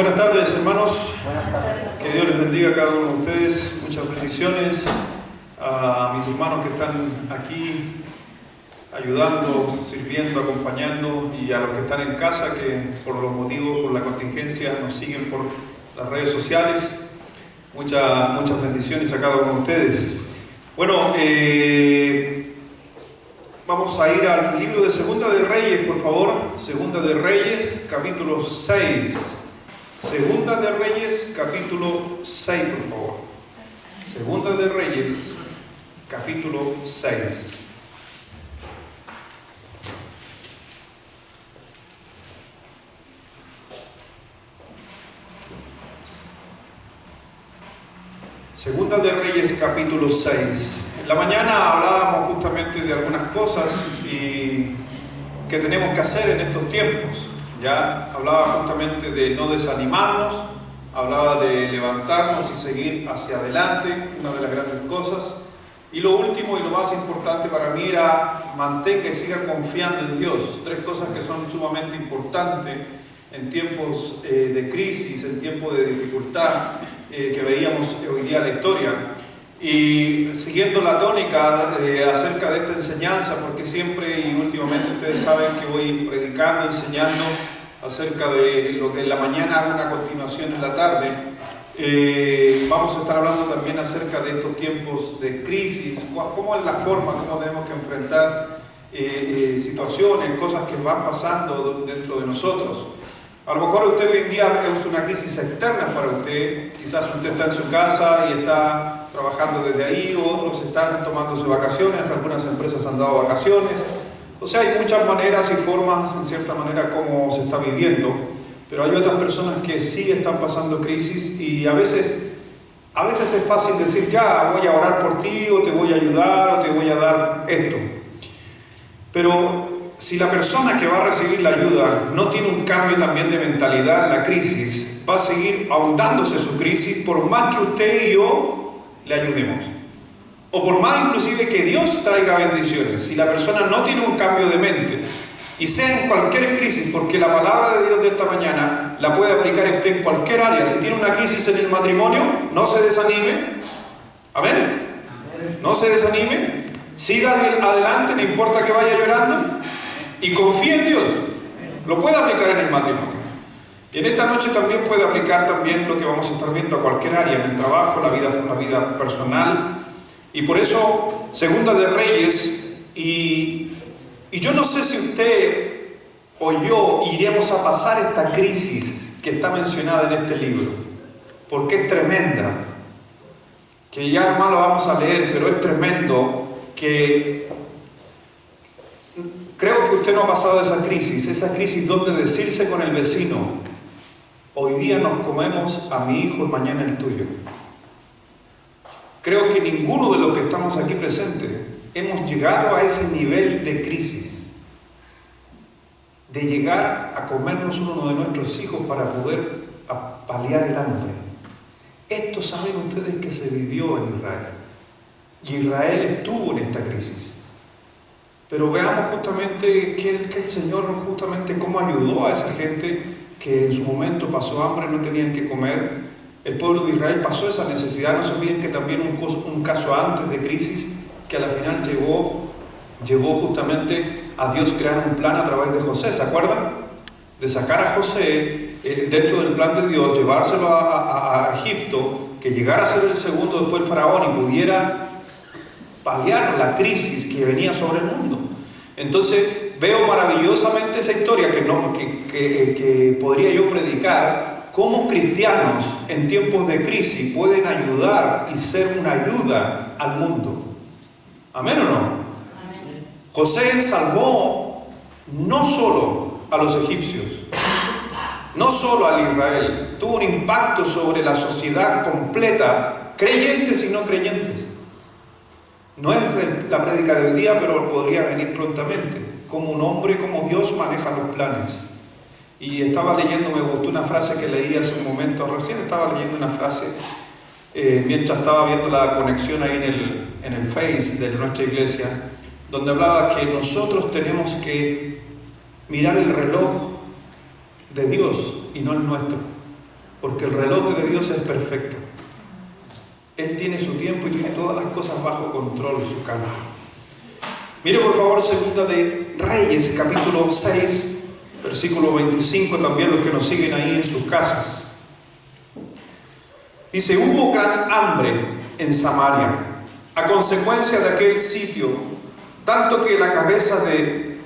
Buenas tardes, hermanos. Buenas tardes. Que Dios les bendiga a cada uno de ustedes. Muchas bendiciones a mis hermanos que están aquí ayudando, sirviendo, acompañando, y a los que están en casa que por los motivos, por la contingencia, nos siguen por las redes sociales. Muchas bendiciones a cada uno de ustedes. Bueno, vamos a ir al libro de Segunda de Reyes, por favor. Segunda de Reyes, capítulo 6. Segunda de Reyes, capítulo 6, por favor. Segunda de Reyes, capítulo 6. Segunda de Reyes, capítulo 6. En la mañana hablábamos justamente de algunas cosas que tenemos que hacer en estos tiempos. Ya hablaba justamente de no desanimarnos, hablaba de levantarnos y seguir hacia adelante, una de las grandes cosas. Y lo último y lo más importante para mí era mantenga y siga confiando en Dios. Tres cosas que son sumamente importantes en tiempos de crisis, en tiempos de dificultad que veíamos hoy día en la historia. Y siguiendo la tónica acerca de esta enseñanza, porque siempre y últimamente ustedes saben que voy predicando, enseñando acerca de lo que en la mañana hago una continuación en la tarde, vamos a estar hablando también acerca de estos tiempos de crisis, cómo es la forma, cómo tenemos que enfrentar situaciones, cosas que van pasando dentro de nosotros. A lo mejor usted hoy en día es una crisis externa para usted, quizás usted está en su casa y está trabajando desde ahí, otros están tomándose vacaciones, algunas empresas han dado vacaciones. O sea, hay muchas maneras y formas, en cierta manera, como se está viviendo, pero hay otras personas que sí están pasando crisis y a veces es fácil decir, ya, voy a orar por ti, o te voy a ayudar, o te voy a dar esto. Pero si la persona que va a recibir la ayuda no tiene un cambio también de mentalidad en la crisis, va a seguir ahondándose su crisis por más que usted y yo le ayudemos. O por más inclusive que Dios traiga bendiciones, si la persona no tiene un cambio de mente, y sea en cualquier crisis, porque la palabra de Dios de esta mañana la puede aplicar usted en cualquier área. Si tiene una crisis en el matrimonio, no se desanime. Amén. No se desanime. Siga adelante, no importa que vaya llorando, y confíe en Dios. Lo puede aplicar en el matrimonio. Y en esta noche también puede aplicar también lo que vamos a estar viendo a cualquier área, en el trabajo, la vida personal. Y por eso, Segunda de Reyes, y yo no sé si usted o yo iremos a pasar esta crisis que está mencionada en este libro, porque es tremenda, que ya nomás lo vamos a leer, pero es tremendo, que creo que usted no ha pasado esa crisis donde decirse con el vecino, hoy día nos comemos a mi hijo y mañana el tuyo. Creo que ninguno de los que estamos aquí presentes hemos llegado a ese nivel de crisis, de llegar a comernos uno de nuestros hijos para poder paliar el hambre. Esto saben ustedes que se vivió en Israel. Y Israel estuvo en esta crisis. Pero veamos justamente que el Señor justamente cómo ayudó a esa gente que en su momento pasó hambre, no tenían que comer. El pueblo de Israel pasó esa necesidad. No se olviden que también un caso antes de crisis que a la final llevó justamente a Dios crear un plan a través de José. ¿Se acuerdan? De sacar a José dentro del plan de Dios, llevárselo a Egipto, que llegara a ser el segundo después del faraón y pudiera paliar la crisis que venía sobre el mundo. Entonces veo maravillosamente esa historia que podría yo predicar. Cómo cristianos en tiempos de crisis pueden ayudar y ser una ayuda al mundo. ¿Amén o no? Amén. José salvó no solo a los egipcios, no solo al Israel, tuvo un impacto sobre la sociedad completa, creyentes y no creyentes. No es la prédica de hoy día, pero podría venir prontamente. Como un hombre, como Dios maneja los planes. Y estaba leyendo, me gustó una frase que leí hace un momento, recién estaba leyendo una frase mientras estaba viendo la conexión ahí en el Face de nuestra iglesia, donde hablaba que nosotros tenemos que mirar el reloj de Dios y no el nuestro. porque el reloj de Dios es perfecto. Él tiene su tiempo y tiene todas las cosas bajo control, su calma. Mire por favor, segunda de Reyes, capítulo 6, versículo 25, también los que nos siguen ahí en sus casas. Dice: hubo gran hambre en Samaria, a consecuencia de aquel sitio, tanto que la cabeza de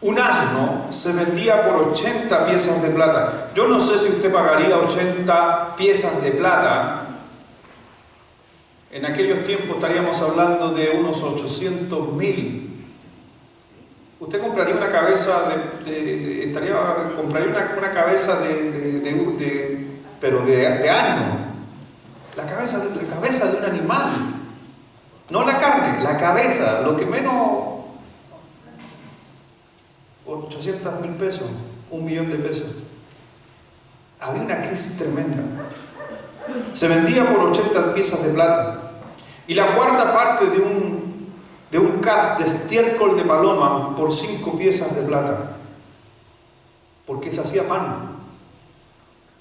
un asno se vendía por 80 piezas de plata. Yo no sé si usted pagaría 80 piezas de plata. En aquellos tiempos estaríamos hablando de unos 800.000. Usted compraría una cabeza compraría una cabeza pero de asno. La cabeza de un animal. No la carne, la cabeza, lo que menos 800.000 pesos, 1.000.000 de pesos. Había una crisis tremenda. Se vendía por 80 piezas de plata. Y la cuarta parte de un cap de estiércol de paloma por 5 piezas de plata. Porque se hacía pan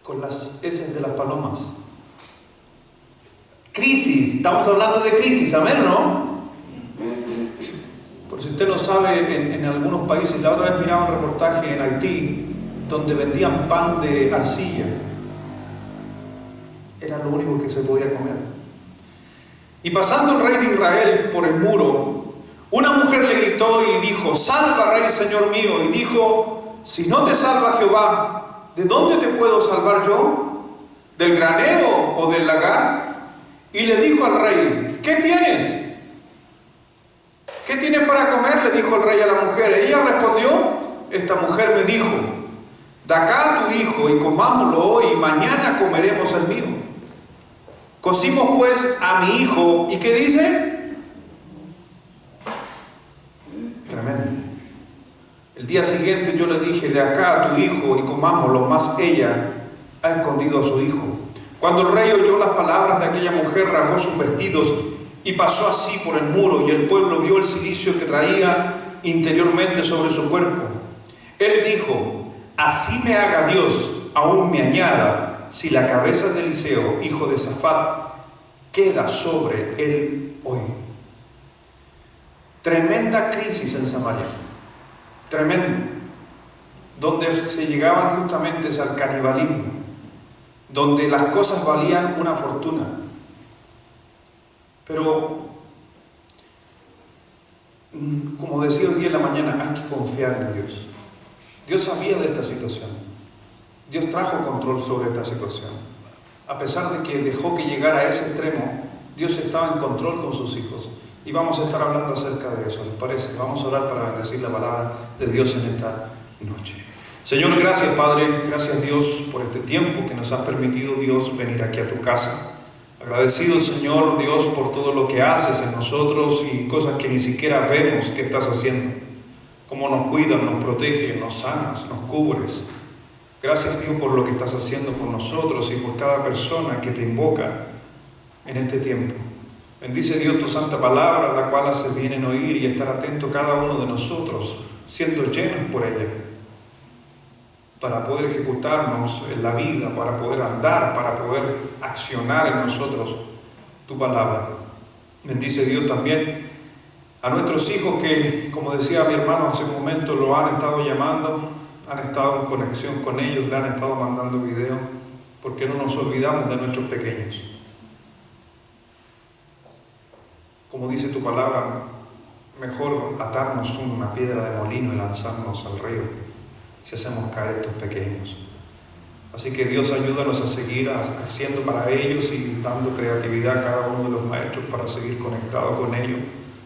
con las heces de las palomas. Crisis, estamos hablando de crisis, ¿amén o no? Por si usted no sabe, en algunos países, la otra vez miraba un reportaje en Haití, donde vendían pan de arcilla. Era lo único que se podía comer. Y pasando el rey de Israel por el muro, una mujer le gritó y dijo: salva, rey, señor mío. Y dijo: si no te salva Jehová, ¿de dónde te puedo salvar yo? ¿Del granero o del lagar? Y le dijo al rey: ¿qué tienes? ¿Qué tienes para comer?, le dijo el rey a la mujer. Ella respondió: esta mujer me dijo: da acá a tu hijo y comámoslo hoy, y mañana comeremos el mío. Cocimos pues a mi hijo, ¿y qué dice? Tremendo. El día siguiente yo le dije: de acá a tu hijo y comámoslo, mas ella ha escondido a su hijo. Cuando el rey oyó las palabras de aquella mujer, rasgó sus vestidos y pasó así por el muro, y el pueblo vio el cilicio que traía interiormente sobre su cuerpo. Él dijo: así me haga Dios, aún me añada, si la cabeza de Eliseo, hijo de Safat, queda sobre él hoy. Tremenda crisis en Samaria, tremendo, donde se llegaban justamente al canibalismo, donde las cosas valían una fortuna. Pero, como decía hoy día en la mañana, hay que confiar en Dios. Dios sabía de esta situación. Dios trajo control sobre esta situación. A pesar de que dejó que llegara a ese extremo, Dios estaba en control con sus hijos. Y vamos a estar hablando acerca de eso, ¿les parece? Vamos a orar para bendecir la palabra de Dios en esta noche. Señor, gracias, Padre, gracias, Dios, por este tiempo que nos has permitido, Dios, venir aquí a tu casa. Agradecido, Señor, Dios, por todo lo que haces en nosotros y cosas que ni siquiera vemos que estás haciendo. Cómo nos cuidas, nos proteges, nos sanas, nos cubres. Gracias, Dios, por lo que estás haciendo por nosotros y por cada persona que te invoca en este tiempo. Bendice, Dios, tu santa palabra, la cual hace bien en oír y estar atento cada uno de nosotros, siendo llenos por ella, para poder ejecutarnos en la vida, para poder andar, para poder accionar en nosotros tu palabra. Bendice, Dios, también a nuestros hijos que, como decía mi hermano hace un momento, lo han estado llamando, han estado en conexión con ellos, le han estado mandando videos, porque no nos olvidamos de nuestros pequeños. Como dice tu palabra, mejor atarnos una piedra de molino y lanzarnos al río si hacemos caer estos pequeños. Así que Dios, ayúdanos a seguir haciendo para ellos y dando creatividad a cada uno de los maestros para seguir conectados con ellos,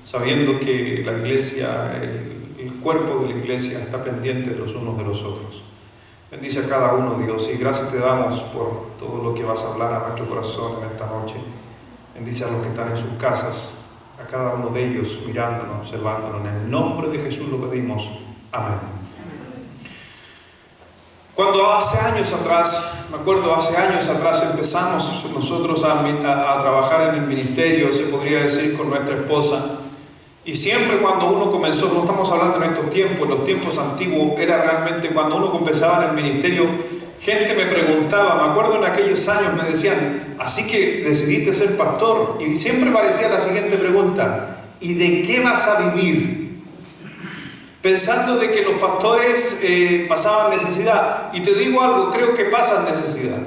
sabiendo que la iglesia, el cuerpo de la iglesia está pendiente de los unos de los otros. Bendice a cada uno, Dios, y gracias te damos por todo lo que vas a hablar a nuestro corazón en esta noche. Bendice a los que están en sus casas, a cada uno de ellos mirándonos, observándonos. En el nombre de Jesús lo pedimos. Amén. Cuando hace años atrás, me acuerdo, hace años atrás empezamos nosotros a trabajar en el ministerio, se podría decir, con nuestra esposa. Y siempre cuando uno comenzó, no estamos hablando en estos tiempos, en los tiempos antiguos, era realmente cuando uno comenzaba en el ministerio, gente me preguntaba, me acuerdo en aquellos años me decían, así que decidiste ser pastor, y siempre parecía la siguiente pregunta, ¿y de qué vas a vivir? Pensando de que los pastores pasaban necesidad. Y te digo algo, creo que pasan necesidad.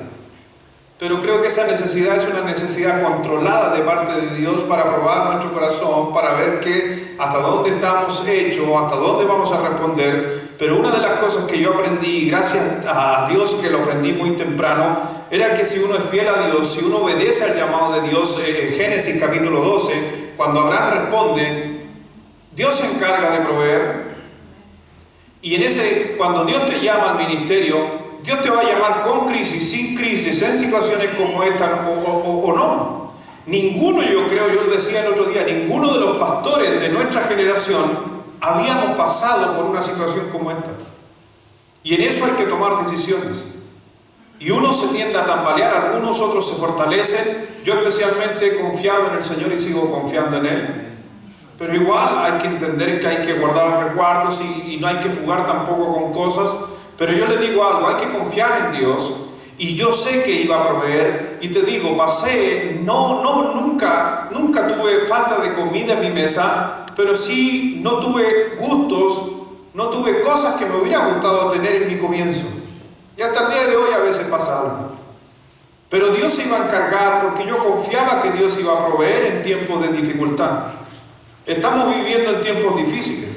Pero creo que esa necesidad es una necesidad controlada de parte de Dios para probar nuestro corazón, para ver hasta dónde estamos hechos, hasta dónde vamos a responder. Pero una de las cosas que yo aprendí, gracias a Dios que lo aprendí muy temprano, era que si uno es fiel a Dios, si uno obedece al llamado de Dios, Génesis capítulo 12, cuando Abraham responde, Dios se encarga de proveer. Y cuando Dios te llama al ministerio, Dios te va a llamar con crisis, sin crisis, en situaciones como esta o no. Ninguno, yo decía el otro día, ninguno de los pastores de nuestra generación habíamos pasado por una situación como esta. Y en eso hay que tomar decisiones. Y unos se tiende a tambalear, algunos otros se fortalecen. Yo especialmente he confiado en el Señor y sigo confiando en Él. Pero igual hay que entender que hay que guardar resguardos y no hay que jugar tampoco con cosas. Pero yo le digo algo, hay que confiar en Dios. Y yo sé que iba a proveer. Y te digo, nunca tuve falta de comida en mi mesa. Pero sí no tuve gustos, no tuve cosas que me hubiera gustado tener en mi comienzo. Y hasta el día de hoy a veces pasa algo. Pero Dios se iba a encargar porque yo confiaba que Dios iba a proveer en tiempos de dificultad. Estamos viviendo en tiempos difíciles.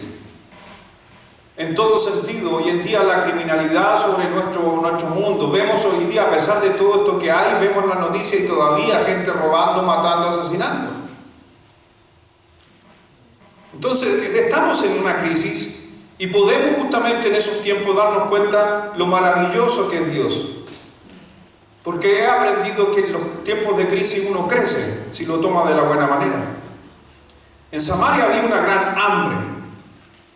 En todo sentido, hoy en día la criminalidad sobre nuestro mundo. Vemos hoy día, a pesar de todo esto que hay, vemos la noticia y todavía gente robando, matando, asesinando. Entonces, estamos en una crisis y podemos justamente en esos tiempos darnos cuenta lo maravilloso que es Dios. Porque he aprendido que en los tiempos de crisis uno crece si lo toma de la buena manera. En Samaria había una gran hambre,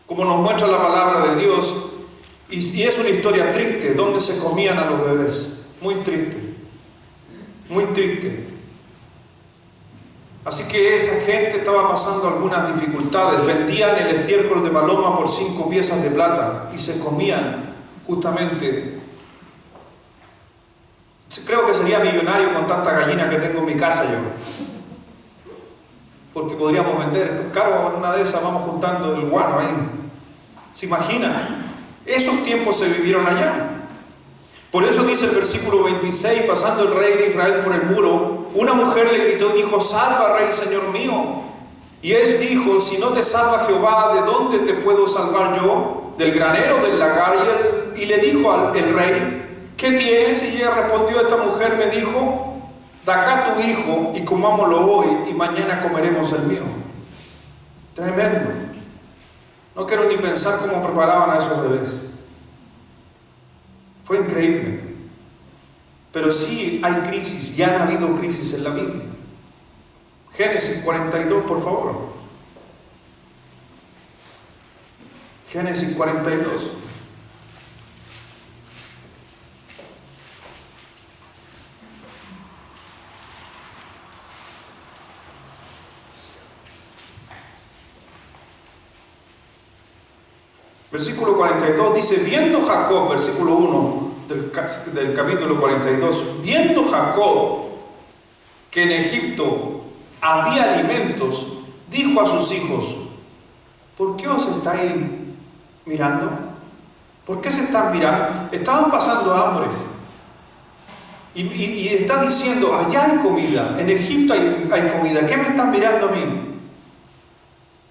como nos muestra la palabra de Dios, y es una historia triste, donde se comían a los bebés. Muy triste, muy triste. Así que esa gente estaba pasando algunas dificultades. Vendían el estiércol de paloma por 5 piezas de plata y se comían justamente. Creo que sería millonario con tanta gallina que tengo en mi casa yo. Porque podríamos vender, claro, en una de esas vamos juntando el guano ahí. ¿Se imaginan? Esos tiempos se vivieron allá. Por eso dice el versículo 26, pasando el rey de Israel por el muro, una mujer le gritó y dijo, salva, rey, señor mío. Y él dijo, si no te salva Jehová, ¿de dónde te puedo salvar yo? ¿Del granero, del lagar? Y le dijo el rey, ¿qué tienes? Y ella respondió, esta mujer me dijo, da acá tu hijo y comámoslo hoy y mañana comeremos el mío. Tremendo. No quiero ni pensar cómo preparaban a esos bebés. Fue increíble. Pero sí hay crisis, ya han habido crisis en la Biblia. Génesis 42, por favor. Génesis 42. Versículo 42 dice, viendo Jacob, versículo 1 del capítulo 42, viendo Jacob que en Egipto había alimentos, dijo a sus hijos, ¿por qué os estáis mirando? ¿Por qué se están mirando? Estaban pasando hambre. Y está diciendo, allá hay comida, en Egipto hay comida, ¿qué me están mirando a mí?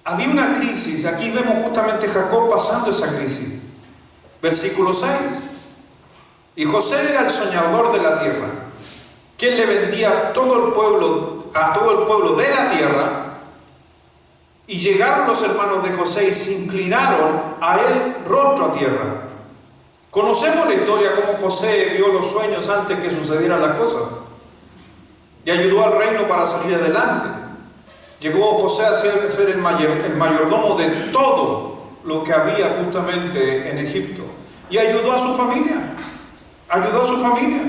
Había una crisis, aquí vemos justamente Jacob pasando esa crisis. Versículo 6. Y José era el soñador de la tierra, quien le vendía a todo el pueblo de la tierra. Y llegaron los hermanos de José y se inclinaron a él rostro a tierra. Conocemos la historia cómo José vio los sueños antes que sucedieran las cosas y ayudó al reino para salir adelante. Llegó José a ser el mayordomo de todo lo que había justamente en Egipto. Y ayudó a su familia. Ayudó a su familia.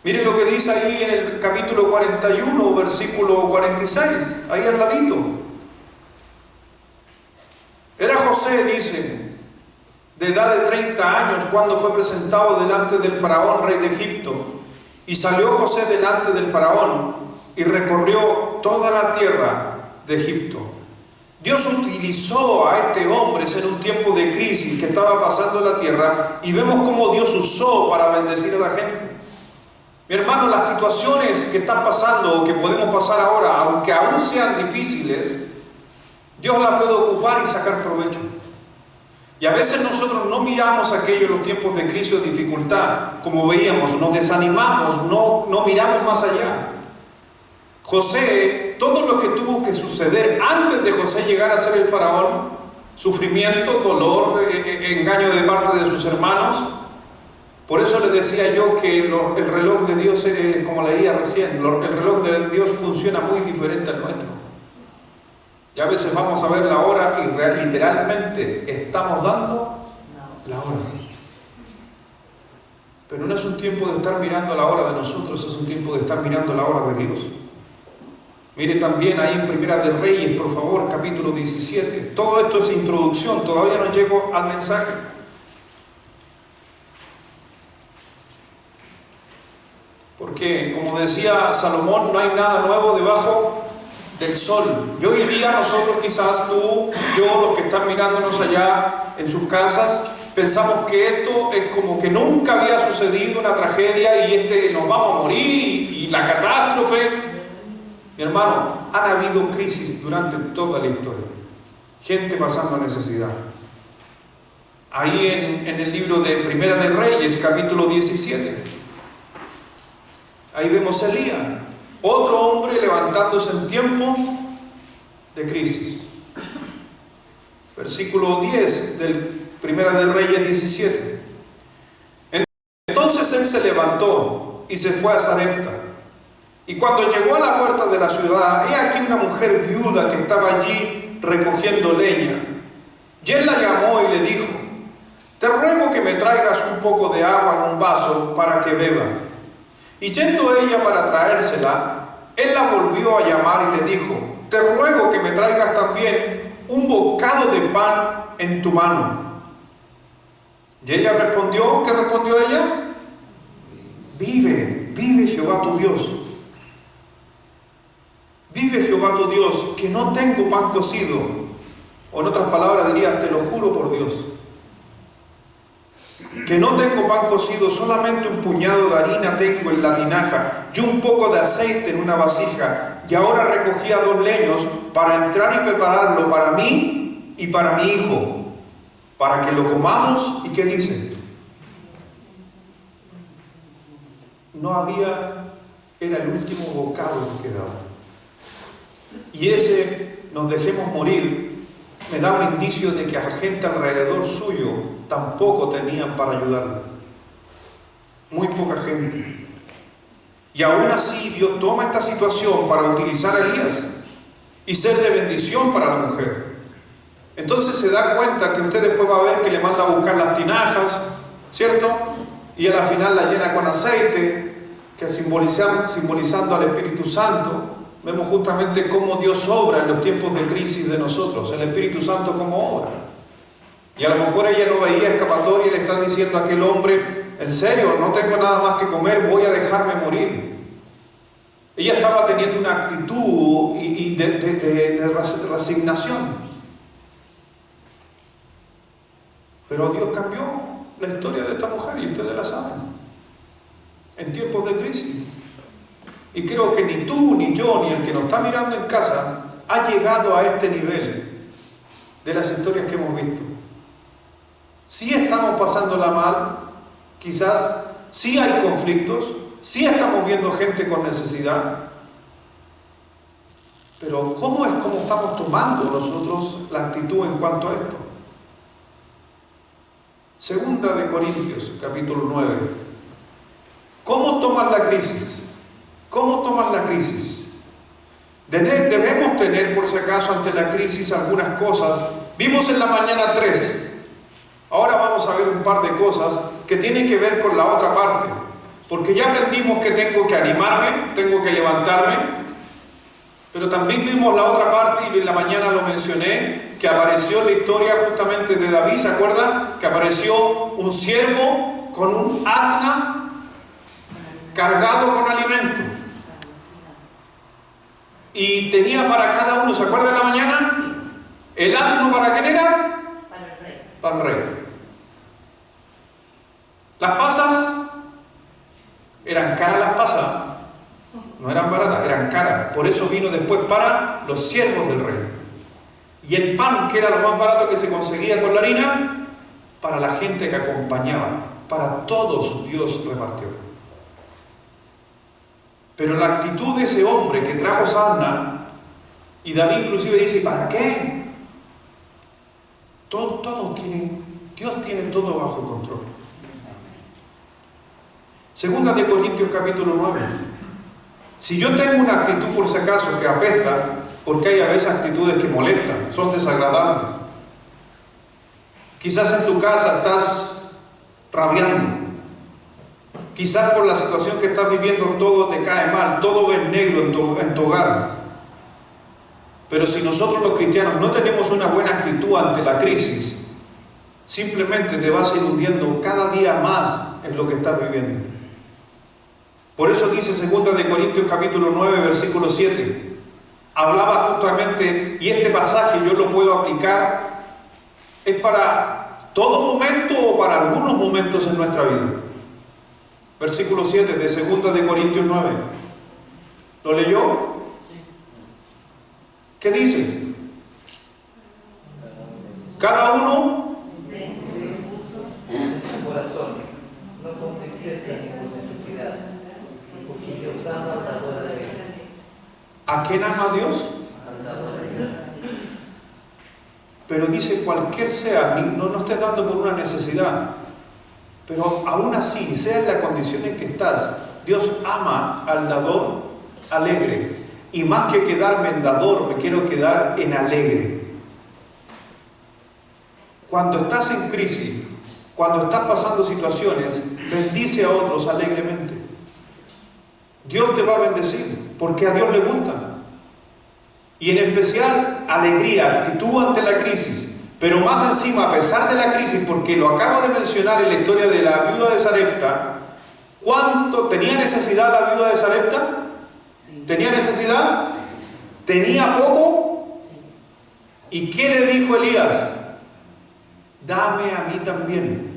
Miren lo que dice ahí en el capítulo 41, versículo 46. Ahí al ladito. Era José, dice, de edad de 30 años, cuando fue presentado delante del faraón, rey de Egipto. Y salió José delante del faraón y recorrió toda la tierra de Egipto. Dios utilizó a este hombre en un tiempo de crisis que estaba pasando en la tierra, y vemos cómo Dios usó para bendecir a la gente. Mi hermano, las situaciones que están pasando o que podemos pasar ahora, aunque aún sean difíciles, Dios las puede ocupar y sacar provecho. Y a veces nosotros no miramos aquello en los tiempos de crisis o dificultad, como veíamos, nos desanimamos, no miramos más allá. José, todo lo que tuvo que suceder antes de José llegar a ser el faraón, sufrimiento, dolor, engaño de parte de sus hermanos. Por eso les decía yo que el reloj de Dios, como leía recién, el reloj de Dios funciona muy diferente al nuestro. Y a veces vamos a ver la hora y literalmente estamos dando la hora. Pero no es un tiempo de estar mirando la hora de nosotros, es un tiempo de estar mirando la hora de Dios. Mire también ahí en Primera de Reyes, por favor, capítulo 17. Todo esto es introducción, todavía no llego al mensaje. Porque, como decía Salomón, no hay nada nuevo debajo del sol. Y hoy día nosotros, quizás tú, yo, los que están mirándonos allá en sus casas, pensamos que esto es como que nunca había sucedido una tragedia y nos vamos a morir y la catástrofe. Mi hermano, han habido crisis durante toda la historia. Gente pasando necesidad. Ahí en el libro de Primera de Reyes, capítulo 17. Ahí vemos a Elías, otro hombre levantándose en tiempo de crisis. Versículo 10 del Primera de Reyes 17. Entonces él se levantó y se fue a Sarepta. Y cuando llegó a la puerta de la ciudad, he aquí una mujer viuda que estaba allí recogiendo leña. Y él la llamó y le dijo: te ruego que me traigas un poco de agua en un vaso para que beba. Y yendo ella para traérsela, él la volvió a llamar y le dijo: te ruego que me traigas también un bocado de pan en tu mano. Y ella respondió, ¿qué respondió ella? Vive, vive Jehová tu Dios. Vive Jehová tu Dios, que no tengo pan cocido. O en otras palabras diría, te lo juro por Dios, que no tengo pan cocido, solamente un puñado de harina tengo en la tinaja y un poco de aceite en una vasija. Y ahora recogía 2 leños para entrar y prepararlo para mí y para mi hijo, para que lo comamos. ¿Y qué dice? No había, era el último bocado que quedaba. Y ese nos dejemos morir me da un indicio de que a la gente alrededor suyo tampoco tenían para ayudarle. Muy poca gente. Y aún así Dios toma esta situación para utilizar a Elías y ser de bendición para la mujer. Entonces se da cuenta que usted después va a ver que le manda a buscar las tinajas, ¿cierto? Y a la final la llena con aceite, que simbolizando al Espíritu Santo. Vemos justamente cómo Dios obra en los tiempos de crisis de nosotros, el Espíritu Santo cómo obra. Y a lo mejor ella no veía escapatoria y le está diciendo a aquel hombre: en serio, no tengo nada más que comer, voy a dejarme morir. Ella estaba teniendo una actitud de resignación. Pero Dios cambió la historia de esta mujer y ustedes la saben. En tiempos de crisis. Y creo que ni tú, ni yo, ni el que nos está mirando en casa ha llegado a este nivel de las historias que hemos visto. Sí estamos pasándola mal, quizás, sí hay conflictos, sí estamos viendo gente con necesidad, pero ¿cómo estamos tomando nosotros la actitud en cuanto a esto? Segunda de Corintios, capítulo 9. ¿Cómo tomas la crisis? ¿Cómo tomas la crisis? Debemos tener, por si acaso, ante la crisis algunas cosas. Vimos en la mañana 3. Ahora vamos a ver un par de cosas que tienen que ver con la otra parte. Porque ya aprendimos que tengo que animarme, tengo que levantarme. Pero también vimos la otra parte, y en la mañana lo mencioné, que apareció en la historia justamente de David, ¿se acuerdan? Que apareció un siervo con un asna cargado con alimento. Y tenía para cada uno, ¿se acuerdan de la mañana? ¿El asno para quién era? Para el rey. Para el rey. Las pasas, eran caras las pasas, no eran baratas, eran caras. Por eso vino después para los siervos del rey. Y el pan, que era lo más barato que se conseguía con la harina, para la gente que acompañaba, para todos Dios repartió. Pero la actitud de ese hombre que trajo sarna, y David inclusive dice, ¿para qué? Dios tiene todo bajo control. Segunda de Corintios capítulo 9. Si yo tengo una actitud por si acaso que apesta, porque hay a veces actitudes que molestan, son desagradables. Quizás en tu casa estás rabiando. Quizás por la situación que estás viviendo todo te cae mal, todo ves negro en tu hogar. Pero si nosotros los cristianos no tenemos una buena actitud ante la crisis, simplemente te vas a ir hundiendo cada día más en lo que estás viviendo. Por eso dice 2 de Corintios capítulo 9, versículo 7. Hablaba justamente, y este pasaje yo lo puedo aplicar, es para todo momento o para algunos momentos en nuestra vida. Versículo 7 de 2 de Corintios 9. ¿Lo leyó? ¿Qué dice? Cada uno en tu corazón, no con tristeza ni con necesidad, porque Dios ama al dador alegre. ¿A quién ama a Dios? Al dador alegre. Pero dice cualquier sea, no estés dando por una necesidad, pero aún así, sea en la condición en que estás, Dios ama al dador alegre. Y más que quedarme en dador, me quiero quedar en alegre. Cuando estás en crisis, cuando estás pasando situaciones, bendice a otros alegremente. Dios te va a bendecir, porque a Dios le gusta. Y en especial, alegría, actitud ante la crisis. Pero más encima, a pesar de la crisis, porque lo acabo de mencionar en la historia de la viuda de Sarepta, ¿cuánto tenía necesidad la viuda de Sarepta? ¿Tenía necesidad? ¿Tenía poco? ¿Y qué le dijo Elías? Dame a mí también.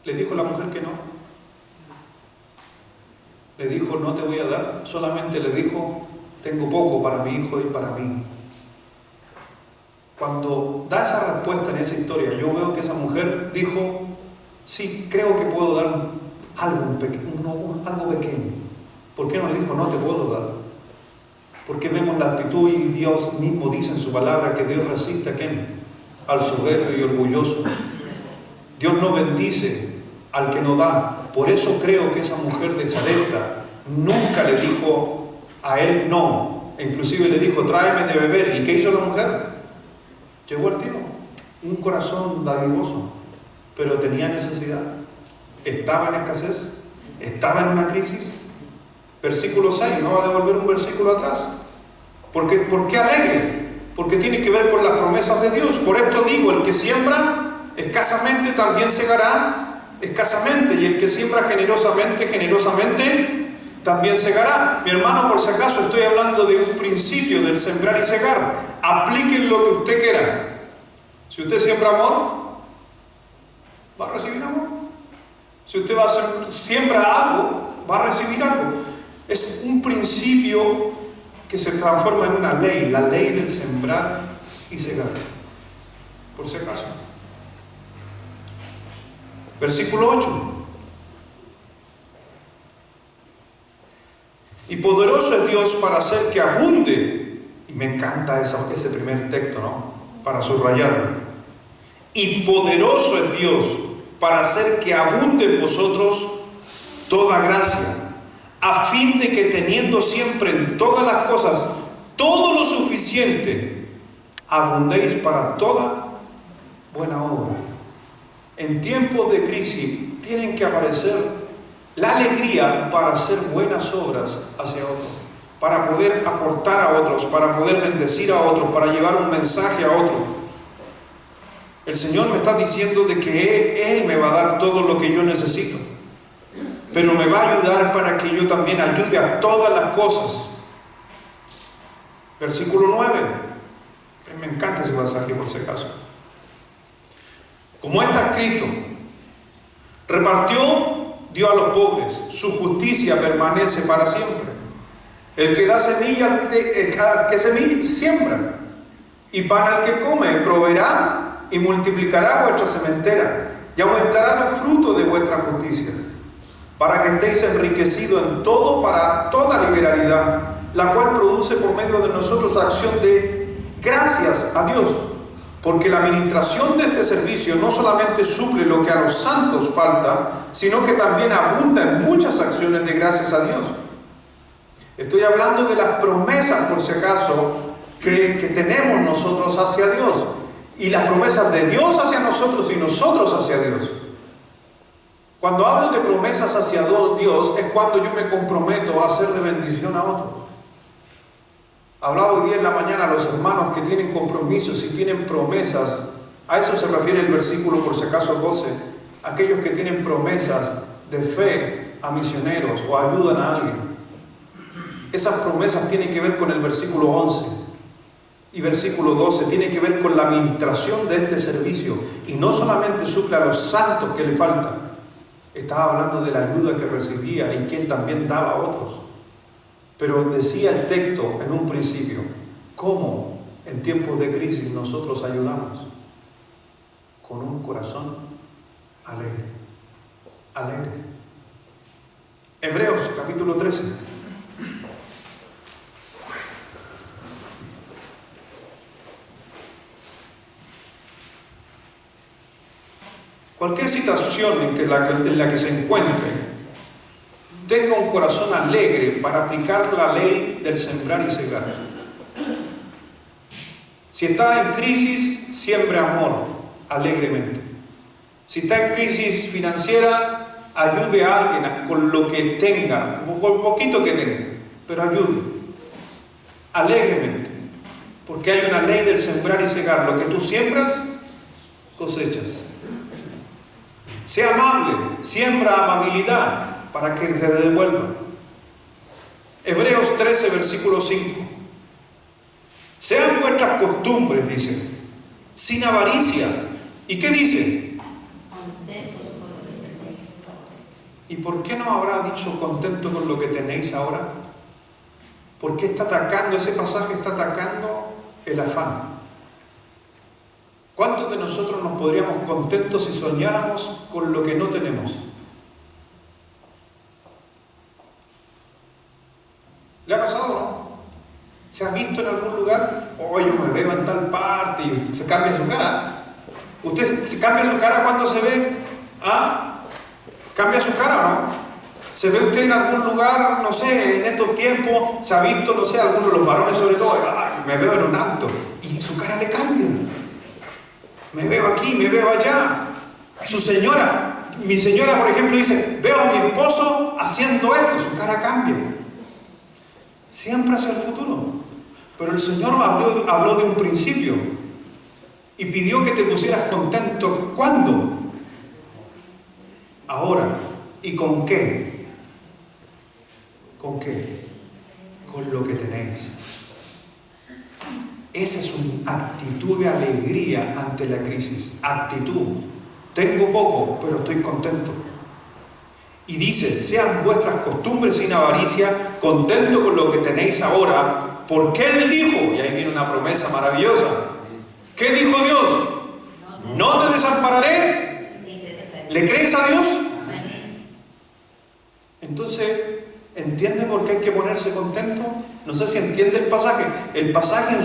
¿Le dijo la mujer que no? Le dijo, no te voy a dar. Solamente le dijo, tengo poco para mi hijo y para mí. Cuando da esa respuesta en esa historia, yo veo que esa mujer dijo, sí, creo que puedo dar algo pequeño. ¿Por qué no le dijo, no te puedo dar? Porque vemos la actitud y Dios mismo dice en su palabra que Dios resiste a ¿quién? Al soberbio y orgulloso. Dios no bendice al que no da. Por eso creo que esa mujer de Sarepta nunca le dijo a él no. Inclusive le dijo, tráeme de beber. ¿Y qué hizo la mujer? Llegó el tiro. Un corazón dadivoso. Pero tenía necesidad. Estaba en escasez. Estaba en una crisis. Versículo 6, no va a devolver un versículo atrás. ¿Por qué alegre? Porque tiene que ver con las promesas de Dios. Por esto digo, el que siembra escasamente también segará escasamente, y el que siembra generosamente, generosamente también segará. Mi hermano, por si acaso estoy hablando de un principio del sembrar y segar. Apliquen lo que usted quiera. Si usted siembra amor, va a recibir amor. Si usted siembra algo, va a recibir algo. Es un principio que se transforma en una ley, la ley del sembrar y segar. Por si acaso. Versículo 8. Y poderoso es Dios para hacer que abunde. Y me encanta ese primer texto, ¿no? Para subrayarlo. Y poderoso es Dios para hacer que abunde en vosotros toda gracia, a fin de que teniendo siempre en todas las cosas todo lo suficiente, abundéis para toda buena obra. En tiempos de crisis tienen que aparecer la alegría para hacer buenas obras hacia otros, para poder aportar a otros, para poder bendecir a otros, para llevar un mensaje a otros. El Señor me está diciendo de que Él me va a dar todo lo que yo necesito, pero me va a ayudar para que yo también ayude a todas las cosas. Versículo 9. Me encanta ese pasaje por si acaso. Como está escrito, repartió, dio a los pobres, su justicia permanece para siempre. El que da semilla al que siembra, y pan al que come, proveerá y multiplicará vuestra sementera, y aumentará los frutos de vuestra justicia, para que estéis enriquecidos en todo para toda liberalidad, la cual produce por medio de nosotros acción de gracias a Dios, porque la administración de este servicio no solamente suple lo que a los santos falta, sino que también abunda en muchas acciones de gracias a Dios. Estoy hablando de las promesas, por si acaso, que tenemos nosotros hacia Dios, y las promesas de Dios hacia nosotros y nosotros hacia Dios. Cuando hablo de promesas hacia Dios, es cuando yo me comprometo a hacer de bendición a otros. Hablaba hoy día en la mañana a los hermanos que tienen compromisos y tienen promesas. A eso se refiere el versículo, por si acaso 12. Aquellos que tienen promesas de fe a misioneros o ayudan a alguien. Esas promesas tienen que ver con el versículo 11 y versículo 12. Tienen que ver con la administración de este servicio. Y no solamente suple a los santos que le faltan. Estaba hablando de la ayuda que recibía y que él también daba a otros. Pero decía el texto en un principio, ¿cómo en tiempos de crisis nosotros ayudamos? Con un corazón alegre. Alegre. Hebreos capítulo 13. Cualquier situación en la que se encuentre, tenga un corazón alegre para aplicar la ley del sembrar y cegar. Si está en crisis, siembre amor alegremente. Si está en crisis financiera, ayude a alguien con lo que tenga, con poquito que tenga, pero ayude alegremente, porque hay una ley del sembrar y cegar. Lo que tú siembras, cosechas. Sea amable, siembra amabilidad para que te devuelva. Hebreos 13, versículo 5. Sean vuestras costumbres, dice, sin avaricia. ¿Y qué dice? ¿Y por qué no habrá dicho contento con lo que tenéis ahora? ¿Por qué está atacando? Ese pasaje está atacando el afán. ¿Cuántos de nosotros nos podríamos contentos si soñáramos con lo que no tenemos? ¿Le ha pasado, no? ¿Se ha visto en algún lugar? Oh, yo me veo en tal parte y se cambia su cara. ¿Usted se cambia su cara cuando se ve? ¿Ah? ¿Cambia su cara o no? ¿Se ve usted en algún lugar, no sé, en estos tiempos? ¿Se ha visto, no sé, algunos de los varones sobre todo? Ay, me veo en un acto y su cara le cambia. Me veo aquí, me veo allá. Su señora, mi señora, por ejemplo, dice, veo a mi esposo haciendo esto, su cara cambia. Siempre hacia el futuro. Pero el Señor habló de un principio y pidió que te pusieras contento. ¿Cuándo? Ahora. ¿Y con qué? ¿Con qué? Con lo que tenéis. Esa es una actitud de alegría ante la crisis. Actitud. Tengo poco, pero estoy contento. Y dice, sean vuestras costumbres sin avaricia, contento con lo que tenéis ahora, porque Él dijo, y ahí viene una promesa maravillosa. ¿Qué dijo Dios? No te desampararé. ¿Le crees a Dios? Entonces, ¿entiende por qué hay que ponerse contento? No sé si entiende el pasaje. El pasaje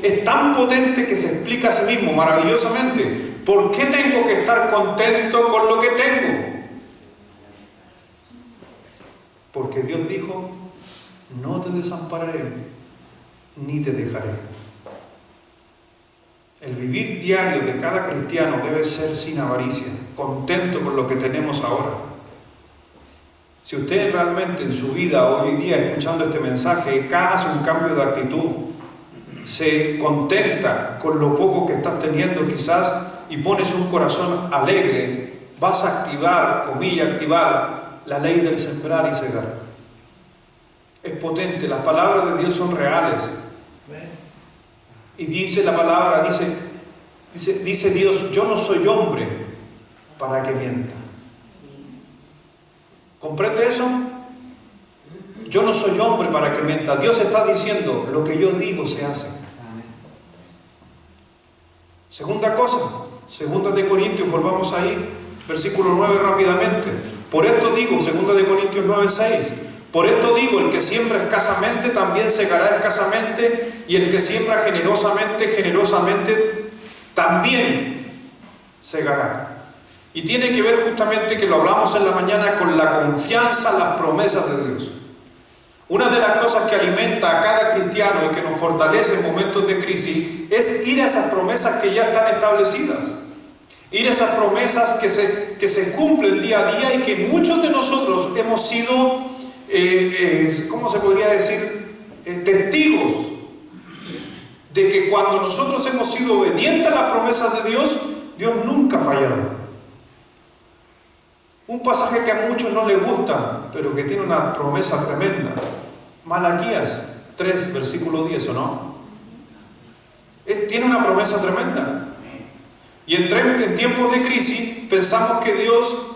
es tan potente que se explica a sí mismo maravillosamente. ¿Por qué tengo que estar contento con lo que tengo? Porque Dios dijo, no te desampararé, ni te dejaré. El vivir diario de cada cristiano debe ser sin avaricia, contento con lo que tenemos ahora. Si usted realmente en su vida, hoy día, escuchando este mensaje, hace un cambio de actitud, se contenta con lo poco que estás teniendo quizás y pones un corazón alegre, vas a activar, comillas, activar la ley del sembrar y cegar. Es potente, las palabras de Dios son reales. Y dice la palabra, dice Dios, yo no soy hombre para que mienta. ¿Comprende eso? Yo no soy hombre para que mienta. Dios está diciendo, lo que yo digo se hace. Segunda cosa, segunda de Corintios, volvamos ahí, versículo 9 rápidamente. Por esto digo, segunda de Corintios 9:6, por esto digo, el que siembra escasamente también segará escasamente, y el que siembra generosamente, generosamente también segará. Y tiene que ver justamente, que lo hablamos en la mañana, con la confianza en las promesas de Dios. Una de las cosas que alimenta a cada cristiano y que nos fortalece en momentos de crisis es ir a esas promesas que ya están establecidas. Ir a esas promesas que se cumplen día a día y que muchos de nosotros hemos sido, ¿cómo se podría decir? Testigos de que cuando nosotros hemos sido obedientes a las promesas de Dios, Dios nunca ha fallado. Un pasaje que a muchos no les gusta, pero que tiene una promesa tremenda. Malaquías 3, versículo 10, ¿o no? Tiene una promesa tremenda. Y en tiempos de crisis pensamos que Dios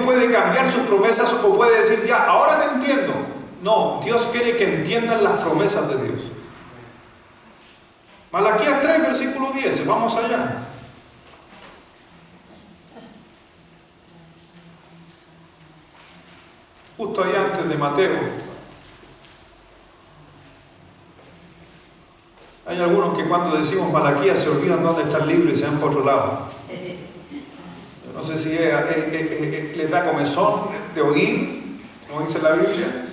puede cambiar sus promesas o puede decir, ya, ahora te entiendo. No, Dios quiere que entiendan las promesas de Dios. Malaquías 3, versículo 10, vamos allá. Justo ahí antes de Mateo. Hay algunos que cuando decimos Malaquías se olvidan dónde está el libro y se van por otro lado. Yo no sé si les da comezón de oír, como dice la Biblia,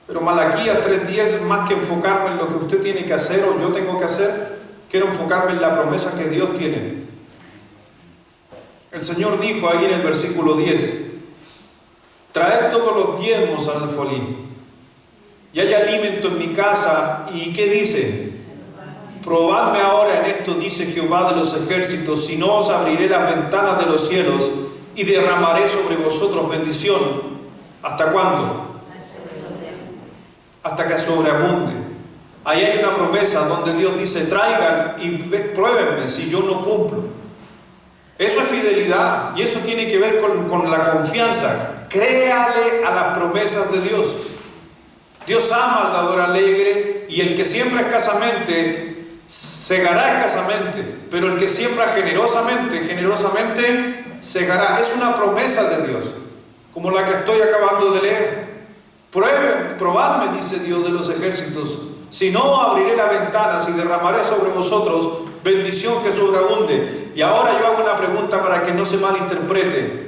pero Malaquías 3:10, más que enfocarme en lo que usted tiene que hacer o yo tengo que hacer, quiero enfocarme en la promesa que Dios tiene. El Señor dijo ahí en el versículo 10, traed todos los diezmos al alfolí, y hay alimento en mi casa. ¿Y qué dice? Probadme ahora en esto, dice Jehová de los ejércitos, si no os abriré las ventanas de los cielos y derramaré sobre vosotros bendición. ¿Hasta cuándo? Hasta que sobreabunde. Ahí hay una promesa donde Dios dice, traigan y pruébenme si yo no cumplo. Eso es fidelidad y eso tiene que ver con la confianza. Créale a las promesas de Dios. Dios ama al dador alegre, y el que siembra escasamente segará escasamente, pero el que siembra generosamente, generosamente segará. Es una promesa de Dios, como la que estoy acabando de leer. Probadme, dice Dios de los ejércitos, si no abriré las ventanas y derramaré sobre vosotros bendición que sobreabunde. Y ahora yo hago una pregunta para que no se malinterprete.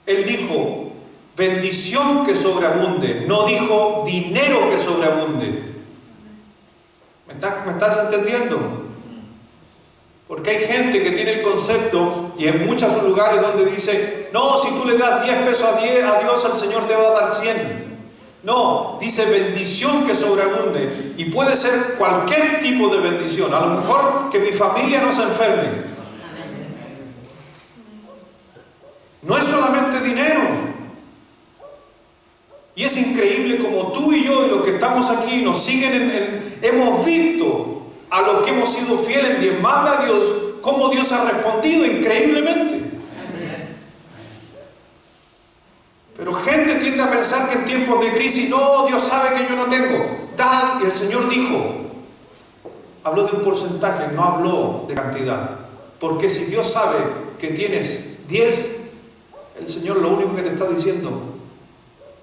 Él dijo bendición que sobreabunde, no dijo dinero que sobreabunde. ¿Me estás entendiendo? Porque hay gente que tiene el concepto, y en muchos lugares donde dice, no, si tú le das 10 pesos a Dios, el Señor te va a dar 100. No, dice bendición que sobreabunde, y puede ser cualquier tipo de bendición. A lo mejor que mi familia no se enferme. No es solamente dinero. Y es increíble como tú y yo y los que estamos aquí nos siguen hemos visto a los que hemos sido fieles en diezmarle a Dios, cómo Dios ha respondido increíblemente. Pero gente tiende a pensar que en tiempos de crisis, no, Dios sabe que yo no tengo. Dad, y el Señor dijo, habló de un porcentaje, no habló de cantidad. Porque si Dios sabe que tienes 10, el Señor lo único que te está diciendo,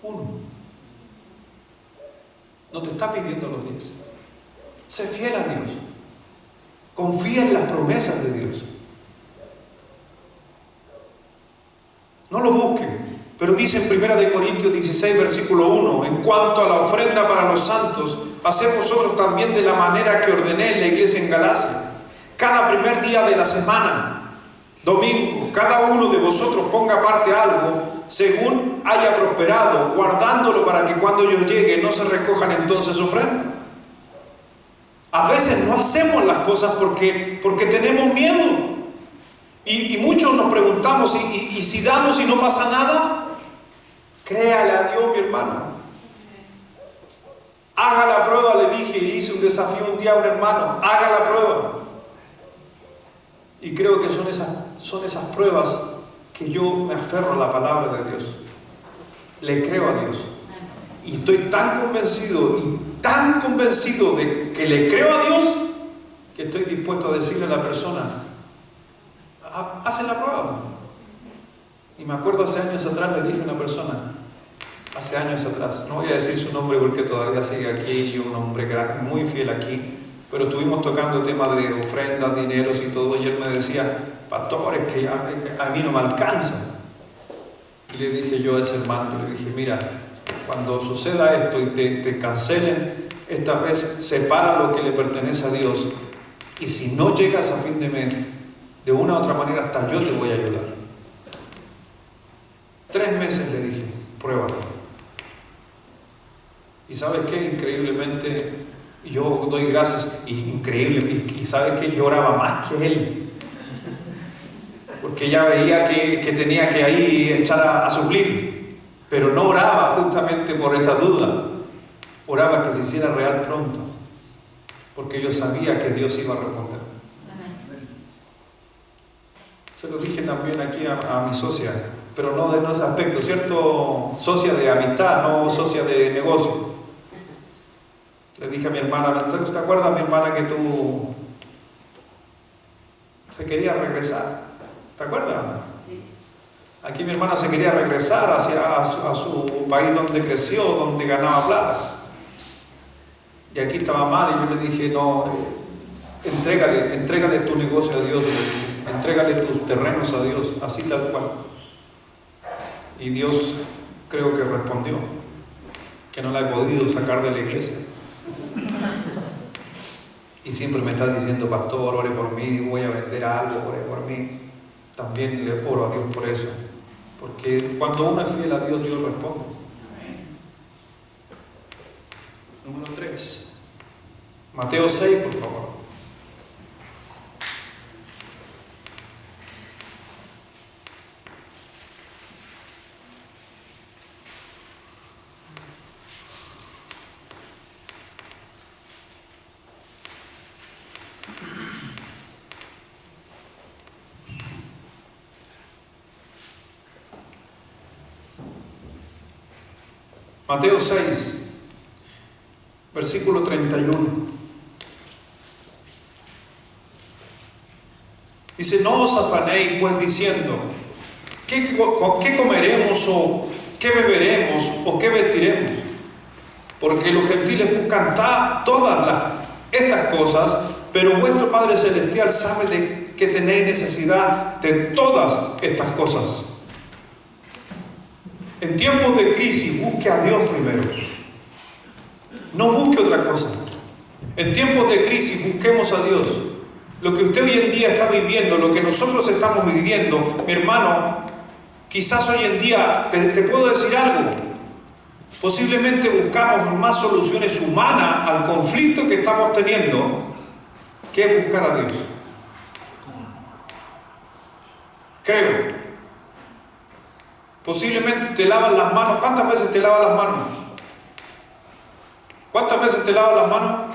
1. No te está pidiendo los 10. Sé fiel a Dios. Confía en las promesas de Dios. No lo busquen. Pero dice en 1 Corintios 16, versículo 1, en cuanto a la ofrenda para los santos, haced vosotros también de la manera que ordené en la iglesia en Galacia. Cada primer día de la semana, domingo, cada uno de vosotros ponga aparte algo según haya prosperado, guardándolo para que cuando yo llegue no se recojan entonces ofrendas. A veces no hacemos las cosas porque tenemos miedo. Y muchos nos preguntamos, ¿y si damos y no pasa nada? Créale a Dios, mi hermano. Haga la prueba, le dije, y le hice un desafío un día a un hermano. Haga la prueba. Y creo que son esas pruebas que yo me aferro a la palabra de Dios. Le creo a Dios. Y estoy tan convencido de que le creo a Dios, que estoy dispuesto a decirle a la persona, hace la prueba. Y me acuerdo hace años atrás, le dije a una persona, hace años atrás, no voy a decir su nombre porque todavía sigue aquí, y un hombre muy fiel aquí, pero estuvimos tocando temas de ofrendas, dineros y todo, y él me decía, pastor, es que a mí no me alcanza. Y le dije yo a ese hermano, le dije, mira, cuando suceda esto y te cancelen, esta vez separa lo que le pertenece a Dios, y si no llegas a fin de mes, de una u otra manera hasta yo te voy a ayudar. 3 meses le dije, pruébalo. Y ¿sabes qué? Increíblemente, yo doy gracias, y ¿sabes qué? Lloraba más que él. Porque ella veía que tenía que ahí echar a suplir, pero no oraba justamente por esa duda. Oraba que se hiciera real pronto, porque yo sabía que Dios iba a responder. Se lo dije también aquí a mi socia, pero no de ese aspecto, ¿cierto? Socia de amistad, no socia de negocio. Le dije a mi hermana, ¿te acuerdas, mi hermana, que tú se quería regresar? ¿Te acuerdas? Sí. Aquí mi hermana se quería regresar a su país donde creció, donde ganaba plata. Y aquí estaba mal, y yo le dije, no, entrégale tu negocio a Dios, entrégale tus terrenos a Dios, así tal cual. Y Dios creo que respondió, que no la he podido sacar de la iglesia. Y siempre me está diciendo, pastor, ore por mí, voy a vender algo, ore por mí. También le oro a Dios por eso, porque cuando uno es fiel a Dios, Dios responde. Número 3. Mateo 6, por favor. Mateo 6, versículo 31. Dice, no os afanéis pues diciendo, ¿qué comeremos o qué beberemos o qué vestiremos? Porque los gentiles buscan todas estas cosas, pero vuestro Padre Celestial sabe de que tenéis necesidad de todas estas cosas. En tiempos de crisis, busque a Dios primero. No busque otra cosa. En tiempos de crisis, busquemos a Dios. Lo que usted hoy en día está viviendo, lo que nosotros estamos viviendo, mi hermano, quizás hoy en día, te puedo decir algo, posiblemente buscamos más soluciones humanas al conflicto que estamos teniendo que buscar a Dios. Creo. Posiblemente te lavan las manos. ¿Cuántas veces te lavas las manos? ¿Cuántas veces te lavas las manos?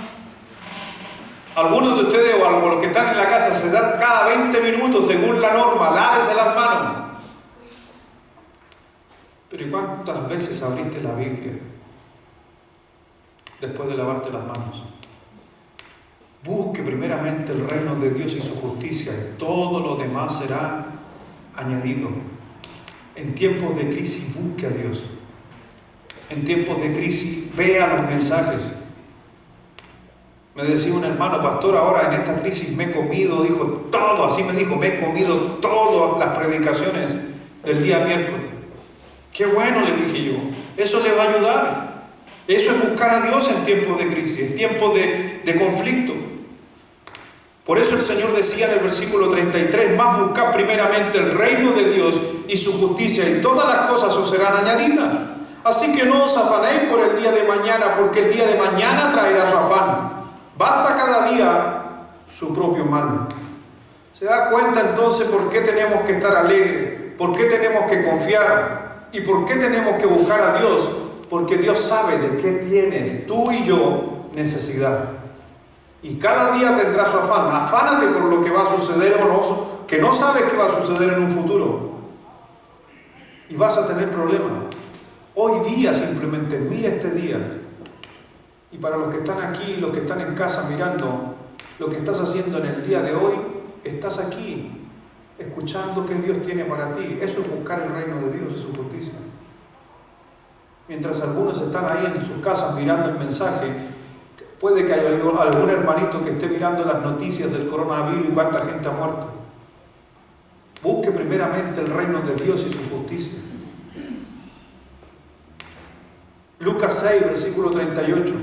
Algunos de ustedes o los que están en la casa se dan cada 20 minutos según la norma, lávese las manos. Pero ¿y cuántas veces abriste la Biblia después de lavarte las manos? Busque primeramente el reino de Dios y su justicia, y todo lo demás será añadido. En tiempos de crisis, busque a Dios. En tiempos de crisis, vea los mensajes. Me decía un hermano, pastor, ahora en esta crisis me he comido, dijo, todo, así me dijo, me he comido todas las predicaciones del día miércoles. Qué bueno, le dije yo, eso le va a ayudar. Eso es buscar a Dios en tiempos de crisis, en tiempos de conflicto. Por eso el Señor decía en el versículo 33, más buscad primeramente el reino de Dios y su justicia, y todas las cosas os serán añadidas. Así que no os afanéis por el día de mañana, porque el día de mañana traerá su afán. Basta cada día su propio mal. ¿Se da cuenta entonces por qué tenemos que estar alegres? ¿Por qué tenemos que confiar? ¿Y por qué tenemos que buscar a Dios? Porque Dios sabe de qué tienes tú y yo necesidad. Y cada día tendrá su afán. Afánate por lo que va a suceder o no, que no sabes qué va a suceder en un futuro. Y vas a tener problemas. Hoy día simplemente, mira este día. Y para los que están aquí, los que están en casa mirando, lo que estás haciendo en el día de hoy, estás aquí, escuchando qué Dios tiene para ti. Eso es buscar el reino de Dios y su justicia. Mientras algunos están ahí en sus casas mirando el mensaje, puede que haya algún hermanito que esté mirando las noticias del coronavirus y cuánta gente ha muerto. Busque primeramente el reino de Dios y su justicia. Lucas 6, versículo 38.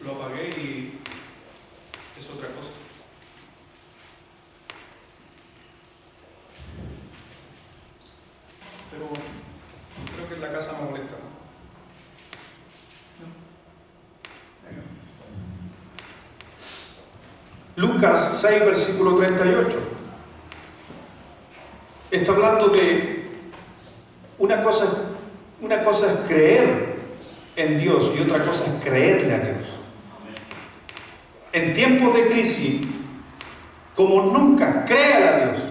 Lo apagué y es otra cosa. Pero creo que en la casa me molesta, ¿no? Lucas 6, versículo 38. Está hablando de una cosa es creer en Dios y otra cosa es creerle a Dios. En tiempos de crisis, como nunca, créale a Dios.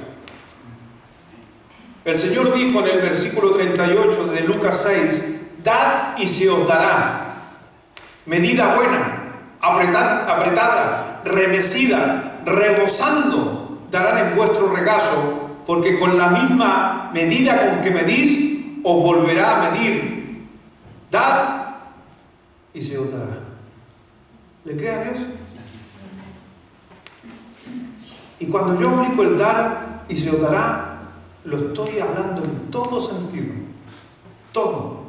El Señor dijo en el versículo 38 de Lucas 6, dad y se os dará. Medida buena, apretada, remecida, rebosando, darán en vuestro regazo, porque con la misma medida con que medís, os volverá a medir. Dad y se os dará. ¿Le cree a Dios? Y cuando yo aplico el dar y se os dará, lo estoy hablando en todo sentido. Todo.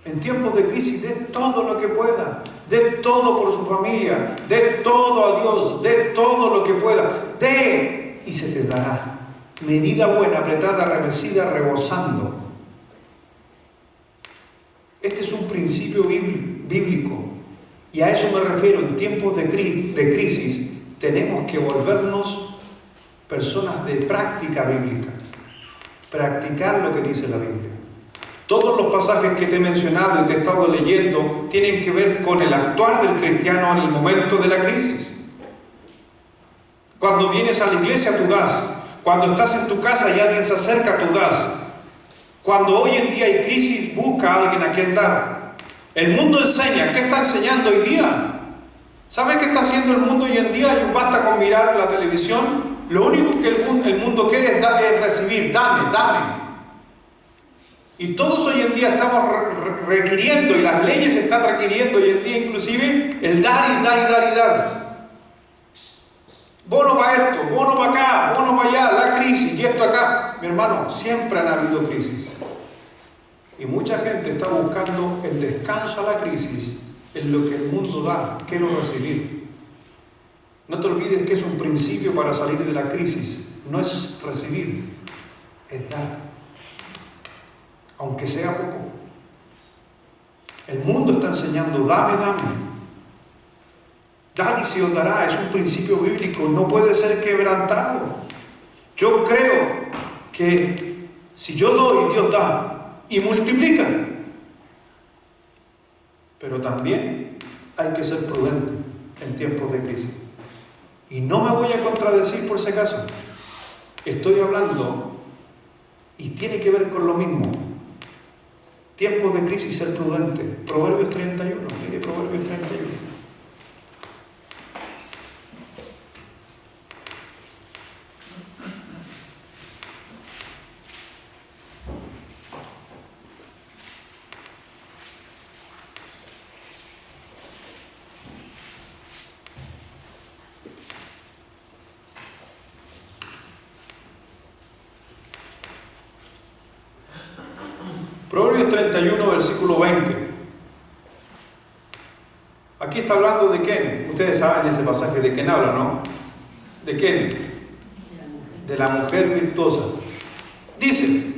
En tiempos de crisis, dé todo lo que pueda. Dé todo por su familia. Dé todo a Dios. Dé todo lo que pueda. Dé y se te dará. Medida buena, apretada, remecida, rebosando. Este es un principio bíblico. Y a eso me refiero. En tiempos de crisis, tenemos que volvernos personas de práctica bíblica. Practicar lo que dice la Biblia. Todos los pasajes que te he mencionado y te he estado leyendo tienen que ver con el actuar del cristiano en el momento de la crisis. Cuando vienes a la iglesia, tú das. Cuando estás en tu casa y alguien se acerca, tú das. Cuando hoy en día hay crisis, busca a alguien a quien dar. El mundo enseña. ¿Qué está enseñando hoy día? ¿Sabe qué está haciendo el mundo hoy en día? Y basta con mirar la televisión. Lo único que el mundo quiere es recibir. Dame. Y todos hoy en día estamos requiriendo, y las leyes están requiriendo hoy en día inclusive, el dar. Bono para esto, bono para acá, bono para allá, la crisis y esto acá. Mi hermano, siempre han habido crisis. Y mucha gente está buscando el descanso a la crisis en lo que el mundo da. Quiero recibir. No te olvides que es un principio para salir de la crisis. No es recibir, es dar. Aunque sea poco. El mundo está enseñando, dame. Dad y se os dará, es un principio bíblico, no puede ser quebrantado. Yo creo que si yo doy, Dios da y multiplica. Pero también hay que ser prudente en tiempos de crisis. Y no me voy a contradecir por si acaso. Estoy hablando y tiene que ver con lo mismo. Tiempos de crisis, ser prudente. Proverbios 31. Mire Proverbios 31. Proverbios 31, versículo 20. Aquí está hablando de quién. Ustedes saben ese pasaje de quién habla, ¿no? ¿De quién? De la mujer virtuosa. Dice,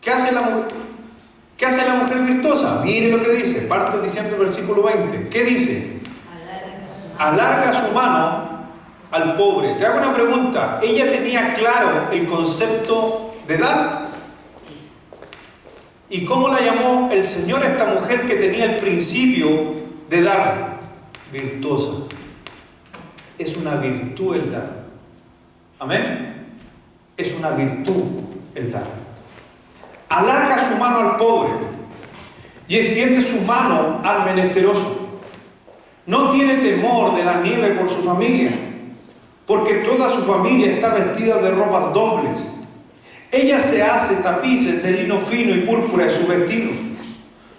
¿qué hace la mujer virtuosa? Mire lo que dice, parte diciendo el versículo 20. ¿Qué dice? Alarga su mano al pobre. Te hago una pregunta. ¿Ella tenía claro el concepto de dar? ¿Y cómo la llamó el Señor a esta mujer que tenía el principio de dar? Virtuosa. Es una virtud el dar. Amén. Es una virtud el dar. Alarga su mano al pobre y extiende su mano al menesteroso. No tiene temor de la nieve por su familia, porque toda su familia está vestida de ropas dobles. Ella se hace tapices de lino fino y púrpura en su vestido.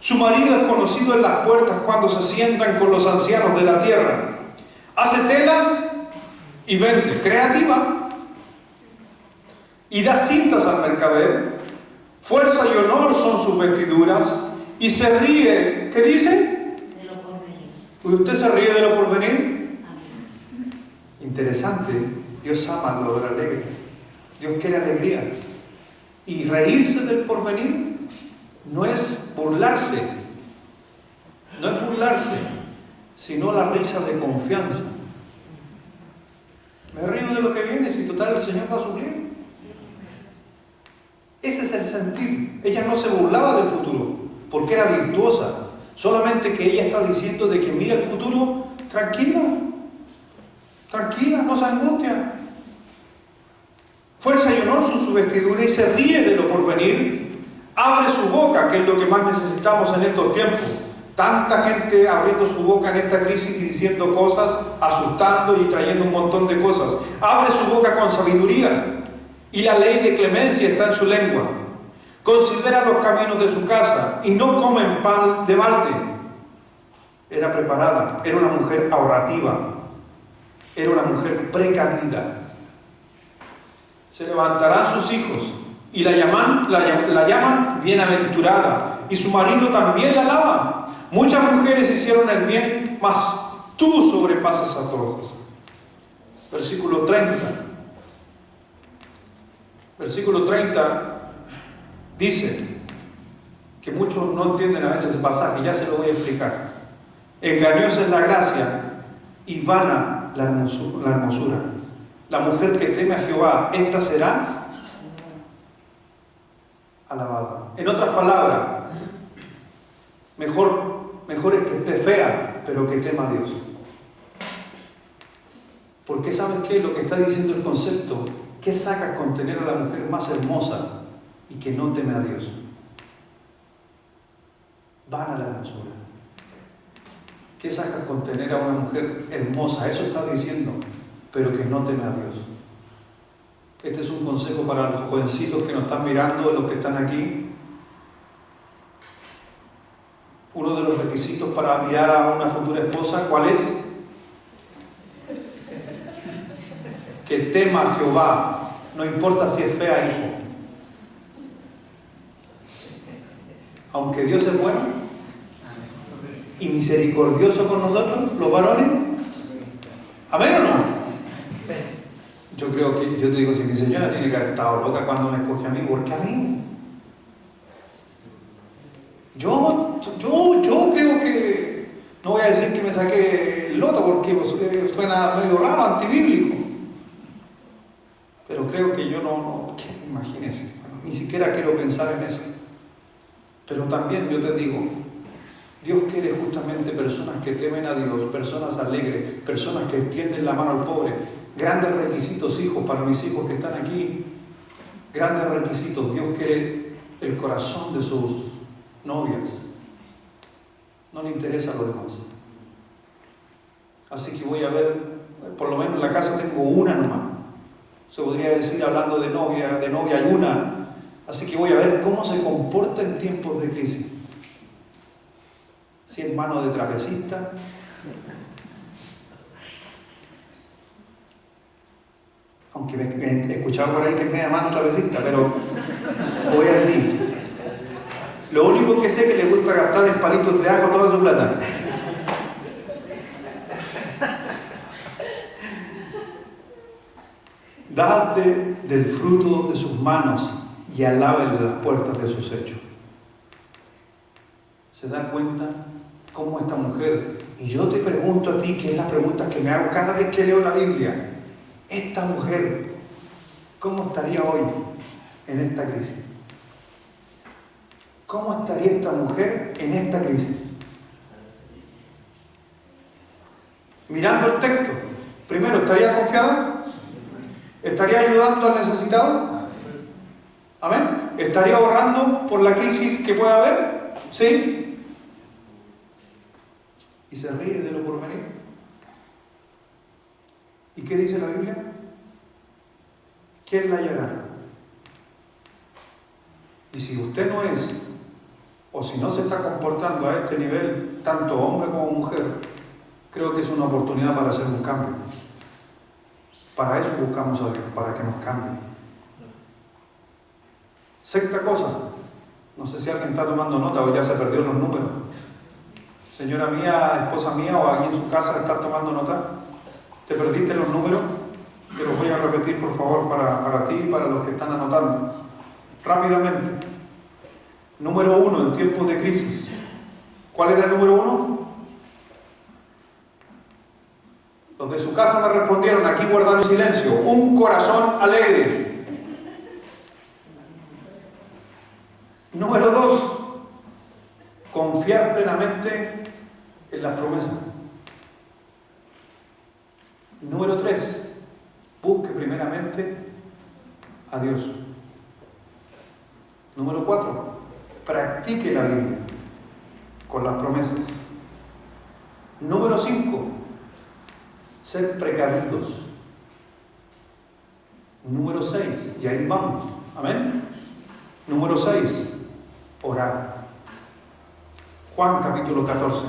Su marido es conocido en las puertas cuando se sientan con los ancianos de la tierra. Hace telas y vende. Creativa. Y da cintas al mercader. Fuerza y honor son sus vestiduras. Y se ríe. ¿Qué dice? De lo porvenir. ¿Usted se ríe de lo porvenir? Amén. Interesante. Dios ama lo de alegre. Dios quiere alegría. Y reírse del porvenir no es burlarse, sino la risa de confianza. Me río de lo que viene, si total el Señor va a suplir. Ese es el sentir. Ella no se burlaba del futuro, porque era virtuosa. Solamente que ella está diciendo de que mira el futuro, tranquila, no se angustia. Fuerza y honor son su vestidura y se ríe de lo porvenir. Abre su boca, que es lo que más necesitamos en estos tiempos. Tanta gente abriendo su boca en esta crisis y diciendo cosas, asustando y trayendo un montón de cosas. Abre su boca con sabiduría y la ley de clemencia está en su lengua. Considera los caminos de su casa y no comen pan de balde. Era preparada, era una mujer ahorrativa, era una mujer precavida. Se levantarán sus hijos y la llaman bienaventurada, y su marido también la alaba. Muchas mujeres hicieron el bien, mas tú sobrepasas a todos. Versículo 30. Versículo 30 dice que muchos no entienden a veces ese pasaje, ya se lo voy a explicar. Engañosa es la gracia y vana la hermosura. La mujer que teme a Jehová, esta será alabada. En otras palabras, mejor es que esté fea, pero que tema a Dios. Porque ¿sabes qué? Lo que está diciendo el concepto, ¿qué sacas con tener a la mujer más hermosa y que no teme a Dios? Van a la hermosura. ¿Qué sacas con tener a una mujer hermosa? Eso está diciendo, pero que no teme a Dios. Este es un consejo para los jovencitos que nos están mirando, los que están aquí. Uno de los requisitos para mirar a una futura esposa, ¿cuál es? Que tema a Jehová, no importa si es fea, hijo. Aunque Dios es bueno y misericordioso con nosotros, los varones. ¿Amén o no? Yo creo que, yo te digo, si mi señora tiene que haber estado loca cuando me escoge a mí, ¿por qué a mí? Yo creo que, no voy a decir que me saqué el loto porque pues, suena medio raro, antibíblico. Pero creo que yo imagínense, ni siquiera quiero pensar en eso. Pero también yo te digo, Dios quiere justamente personas que temen a Dios, personas alegres, personas que extienden la mano al pobre. Grandes requisitos, hijos, para mis hijos que están aquí. Grandes requisitos. Dios quiere el corazón de sus novias. No le interesa lo demás. Así que voy a ver, por lo menos en la casa tengo una nomás. Se podría decir, hablando de novia hay una. Así que voy a ver cómo se comporta en tiempos de crisis. Si es mano de trapecista, aunque he escuchado por ahí que es media mano trapecista, pero voy así. Lo único que sé es que le gusta gastar en palitos de ajo toda su plata. Dadle del fruto de sus manos y alábele las puertas de sus hechos. ¿Se da cuenta cómo esta mujer? Y yo te pregunto a ti, que es la pregunta que me hago cada vez que leo la Biblia. Esta mujer, ¿cómo estaría hoy en esta crisis? ¿Cómo estaría esta mujer en esta crisis? Mirando el texto, primero, ¿estaría confiada? ¿Estaría ayudando al necesitado? ¿Amén? ¿Estaría ahorrando por la crisis que pueda haber? ¿Sí? ¿Y se ríe de lo por venir? ¿Y qué dice la Biblia? ¿Quién la hallará? Y si usted no es, o si no se está comportando a este nivel, tanto hombre como mujer, creo que es una oportunidad para hacer un cambio. Para eso buscamos a Dios, para que nos cambie. Sexta cosa, no sé si alguien está tomando nota o ya se perdió los números. Señora mía, esposa mía, o alguien en su casa está tomando nota. ¿Te perdiste los números? Te los voy a repetir, por favor, para ti y para los que están anotando. Rápidamente. Número 1, en tiempos de crisis. ¿Cuál era el número 1? Los de su casa me respondieron, aquí guardaron silencio. Un corazón alegre. Número 2, confiar plenamente en las promesas. Número 3, busque primeramente a Dios. Número 4, practique la Biblia con las promesas. Número 5, ser precavidos. Número 6, y ahí vamos, amén. Número 6, orar. Juan capítulo 14.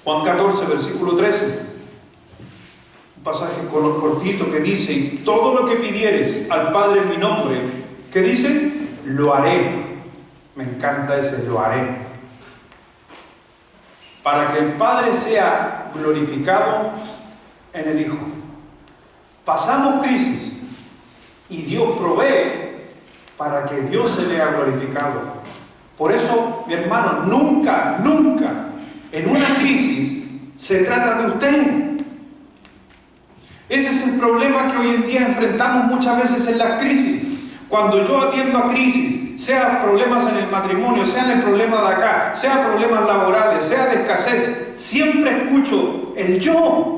Juan 14, versículo 13. Un pasaje cortito que dice, y todo lo que pidieres al Padre en mi nombre, ¿qué dice? Lo haré. Me encanta ese, lo haré. Para que el Padre sea glorificado en el Hijo. Pasamos crisis y Dios provee para que Dios se vea glorificado. Por eso, mi hermano, nunca en una crisis se trata de usted. Ese es el problema que hoy en día enfrentamos muchas veces en las crisis. Cuando yo atiendo a crisis, sea problemas en el matrimonio, sea el problema de acá, sea problemas laborales, sea de escasez, siempre escucho el yo.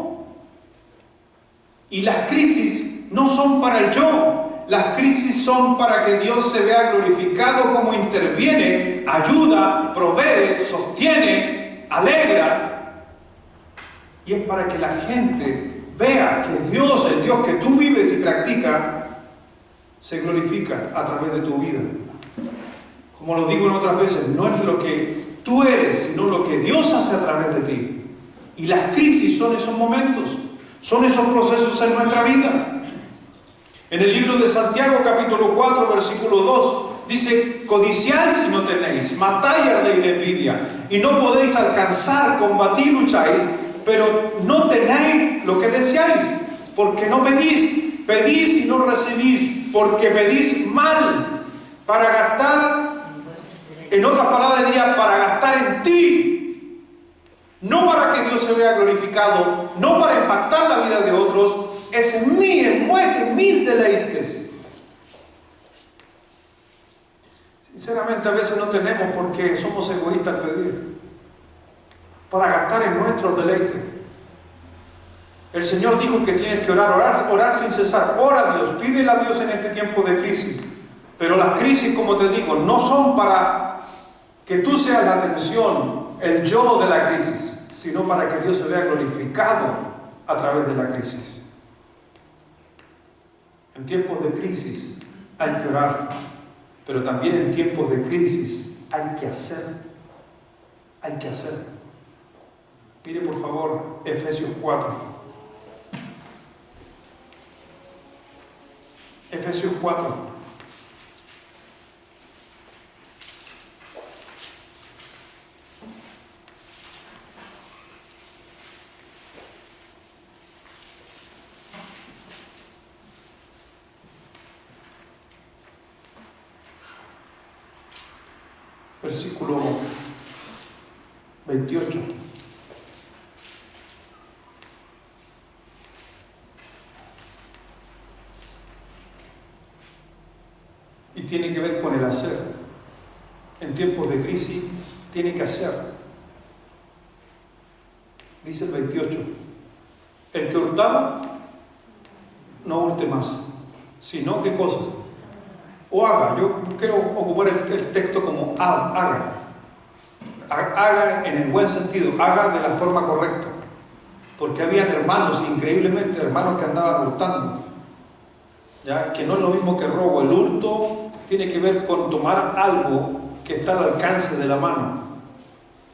Y las crisis no son para el yo, las crisis son para que Dios se vea glorificado como interviene, ayuda, provee, sostiene, alegra. Y es para que la gente vea que Dios, el Dios que tú vives y practicas, se glorifica a través de tu vida. Como lo digo en otras veces, no es lo que tú eres, sino lo que Dios hace a través de ti. Y las crisis son esos momentos, son esos procesos en nuestra vida. En el libro de Santiago, capítulo 4, versículo 2, dice, codiciáis si no tenéis, matáis y ardéis de envidia, y no podéis alcanzar, combatir, lucháis, pero no tenéis lo que deseáis, porque no pedís, pedís y no recibís, porque pedís mal, para gastar, en otras palabras diría, para gastar en ti, no para que Dios se vea glorificado, no para impactar la vida de otros, es en mí, en mis deleites. Sinceramente a veces no tenemos porque somos egoístas al pedir, para gastar en nuestros deleites. El Señor dijo que tienes que orar sin cesar. Ora a Dios, pídele a Dios en este tiempo de crisis. Pero las crisis, como te digo, no son para que tú seas la atención, el yo de la crisis, sino para que Dios se vea glorificado a través de la crisis. En tiempos de crisis hay que orar, pero también en tiempos de crisis hay que hacer. Hay que hacer. Mire por favor Efesios 4. Efesios 4. Versículo 28. Y tiene que ver con el hacer. En tiempos de crisis tiene que hacer. Dice el 28. El que hurtaba, no hurte más, sino ¿qué cosa? O haga. Yo quiero ocupar el texto como haga. Haga en el buen sentido, haga de la forma correcta. Porque habían hermanos, increíblemente hermanos que andaban hurtando. ¿Ya? Que no es lo mismo que robo. El hurto tiene que ver con tomar algo que está al alcance de la mano.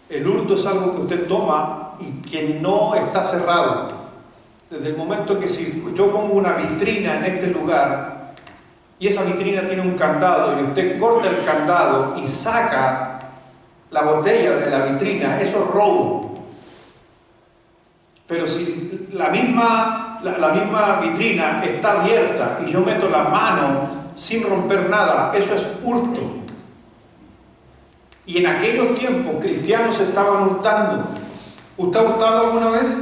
El hurto es algo que usted toma y que no está cerrado. Desde el momento que si yo pongo una vitrina en este lugar y esa vitrina tiene un candado y usted corta el candado y saca la botella de la vitrina, eso es robo. Pero si la misma vitrina está abierta y yo meto la mano sin romper nada, eso es hurto. Y en aquellos tiempos cristianos estaban hurtando. ¿Usted ha hurtado alguna vez?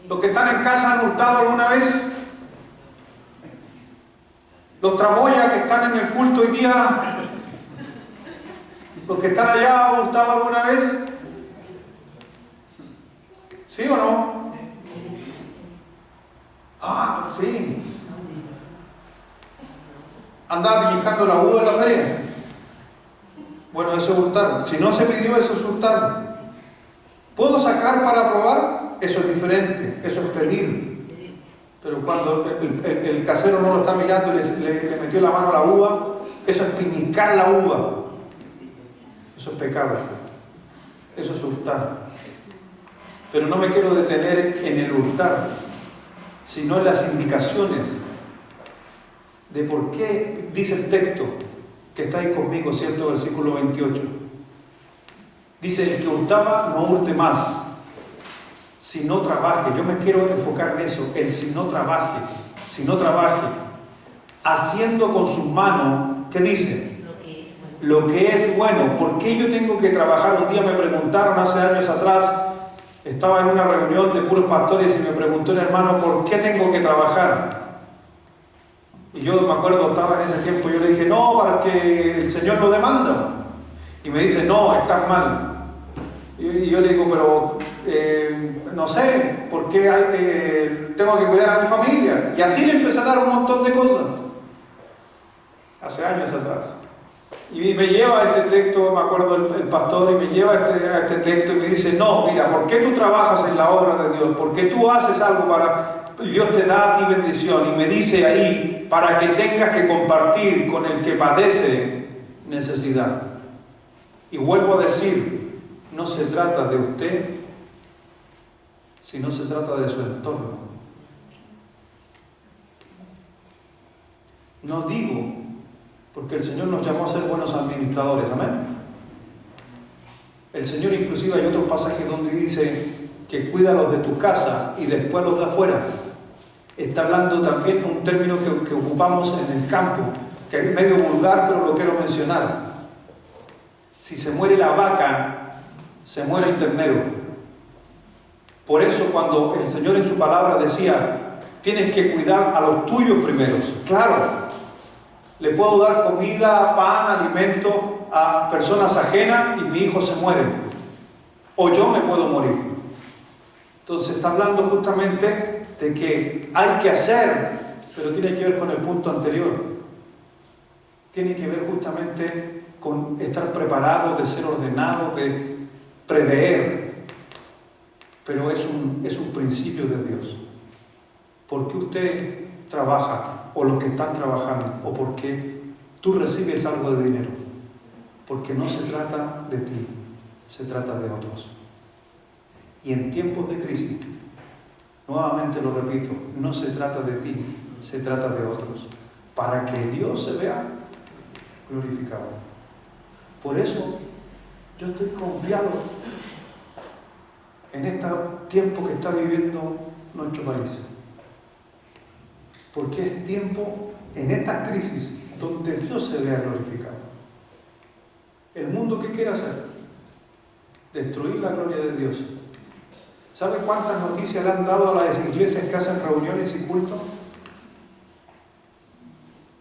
¿Los que están en casa han hurtado alguna vez? Los tramoyas que están en el culto hoy día, los que están allá, ¿han hurtado alguna vez? ¿Sí o no? Ah, sí. Andaba pellizcando la uva en la feria. Bueno, eso es hurtar. Si no se pidió, eso es hurtar. ¿Puedo sacar para probar? Eso es diferente, eso es pedir. Pero cuando el casero no lo está mirando y le metió la mano a la uva, eso es pellizcar la uva. Eso es pecado. Eso es hurtar. Pero no me quiero detener en el hurtar, sino en las indicaciones de por qué dice el texto que está ahí conmigo, ¿cierto? Versículo 28. Dice, el que hurtaba no hurte más, si no trabaje. Yo me quiero enfocar en eso, el si no trabaje, haciendo con sus manos, ¿qué dice? Lo que es bueno. ¿Por qué yo tengo que trabajar? Un día me preguntaron hace años atrás, estaba en una reunión de puros pastores y me preguntó un hermano, ¿por qué tengo que trabajar? Y yo me acuerdo, estaba en ese tiempo, yo le dije, no, para que el Señor lo demanda. Y me dice, no, estás mal. Y yo le digo, pero no sé, ¿por qué tengo que cuidar a mi familia? Y así le empecé a dar un montón de cosas. Hace años atrás. Y me lleva a este texto, me acuerdo el pastor, y me lleva a este texto y me dice, no, mira, ¿por qué tú trabajas en la obra de Dios? ¿Por qué tú haces algo y Dios te da a ti bendición? Y me dice ahí, para que tengas que compartir con el que padece necesidad. Y vuelvo a decir, no se trata de usted, sino se trata de su entorno. No digo, porque el Señor nos llamó a ser buenos administradores, amén. El Señor inclusive hay otros pasajes donde dice que cuida los de tu casa y después los de afuera. Está hablando también de un término que ocupamos en el campo, que es medio vulgar, pero lo quiero mencionar. Si se muere la vaca, se muere el ternero. Por eso cuando el Señor en su palabra decía, tienes que cuidar a los tuyos primeros. Claro, le puedo dar comida, pan, alimento a personas ajenas y mi hijo se muere. O yo me puedo morir. Entonces está hablando justamente de que hay que hacer, pero tiene que ver con el punto anterior. Tiene que ver justamente con estar preparado, de ser ordenado, de prever. Pero es un principio de Dios. ¿Por qué usted trabaja, o los que están trabajando, o por qué tú recibes algo de dinero? Porque no se trata de ti, se trata de otros. Y en tiempos de crisis, Nuevamente lo repito, no se trata de ti, se trata de otros, para que Dios se vea glorificado. Por eso yo estoy confiado en este tiempo que está viviendo nuestro país. Porque es tiempo en esta crisis donde Dios se vea glorificado. El mundo, ¿qué quiere hacer? Destruir la gloria de Dios. ¿Sabe cuántas noticias le han dado a las iglesias que hacen reuniones y cultos?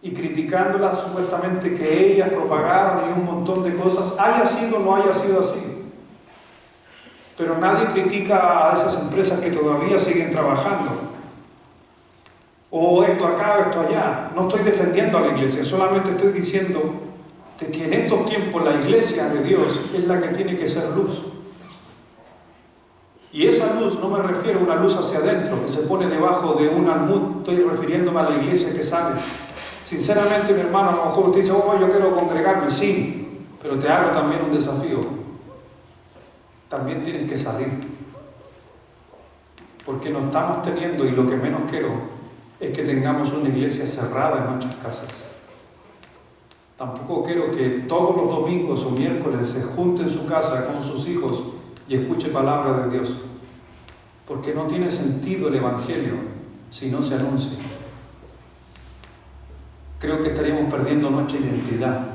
Y criticándolas supuestamente que ellas propagaron y un montón de cosas, haya sido o no haya sido así. Pero nadie critica a esas empresas que todavía siguen trabajando. O esto acá, o esto allá. No estoy defendiendo a la iglesia, solamente estoy diciendo de que en estos tiempos la iglesia de Dios es la que tiene que ser luz. Y esa luz no me refiero a una luz hacia adentro, que se pone debajo de un almud. Estoy refiriéndome a la iglesia que sale. Sinceramente, mi hermano, a lo mejor usted dice, oh, yo quiero congregarme. Sí, pero te hago también un desafío. También tienes que salir. Porque no estamos teniendo, y lo que menos quiero, es que tengamos una iglesia cerrada en nuestras casas. Tampoco quiero que todos los domingos o miércoles se junte en su casa con sus hijos y escuche palabra de Dios. Porque no tiene sentido el Evangelio si no se anuncia. Creo que estaríamos perdiendo nuestra identidad,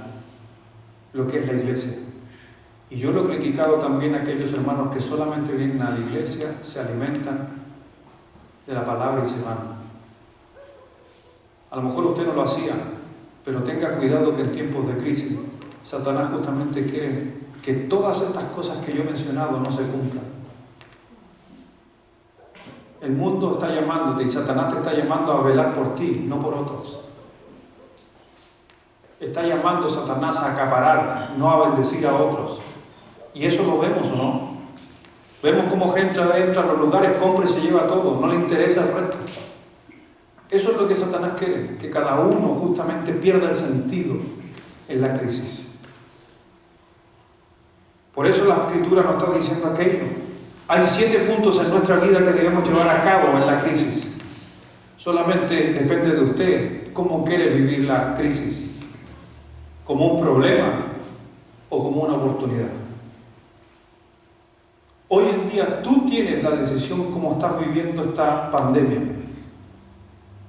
lo que es la iglesia. Y yo lo he criticado también a aquellos hermanos que solamente vienen a la iglesia, se alimentan de la palabra y se van. A lo mejor usted no lo hacía, pero tenga cuidado que en tiempos de crisis Satanás justamente quiere que todas estas cosas que yo he mencionado no se cumplan. El mundo está llamándote y Satanás te está llamando a velar por ti, no por otros. Está llamando a Satanás a acaparar, no a bendecir a otros. Y eso lo vemos, ¿o no? Vemos cómo gente entra a los lugares, compra y se lleva todo, no le interesa el resto. Eso es lo que Satanás quiere, que cada uno justamente pierda el sentido en la crisis. Por eso la Escritura nos está diciendo aquello. Hay 7 puntos en nuestra vida que debemos llevar a cabo en la crisis. Solamente depende de usted cómo quiere vivir la crisis. ¿Como un problema o como una oportunidad? Hoy en día tú tienes la decisión cómo estás viviendo esta pandemia.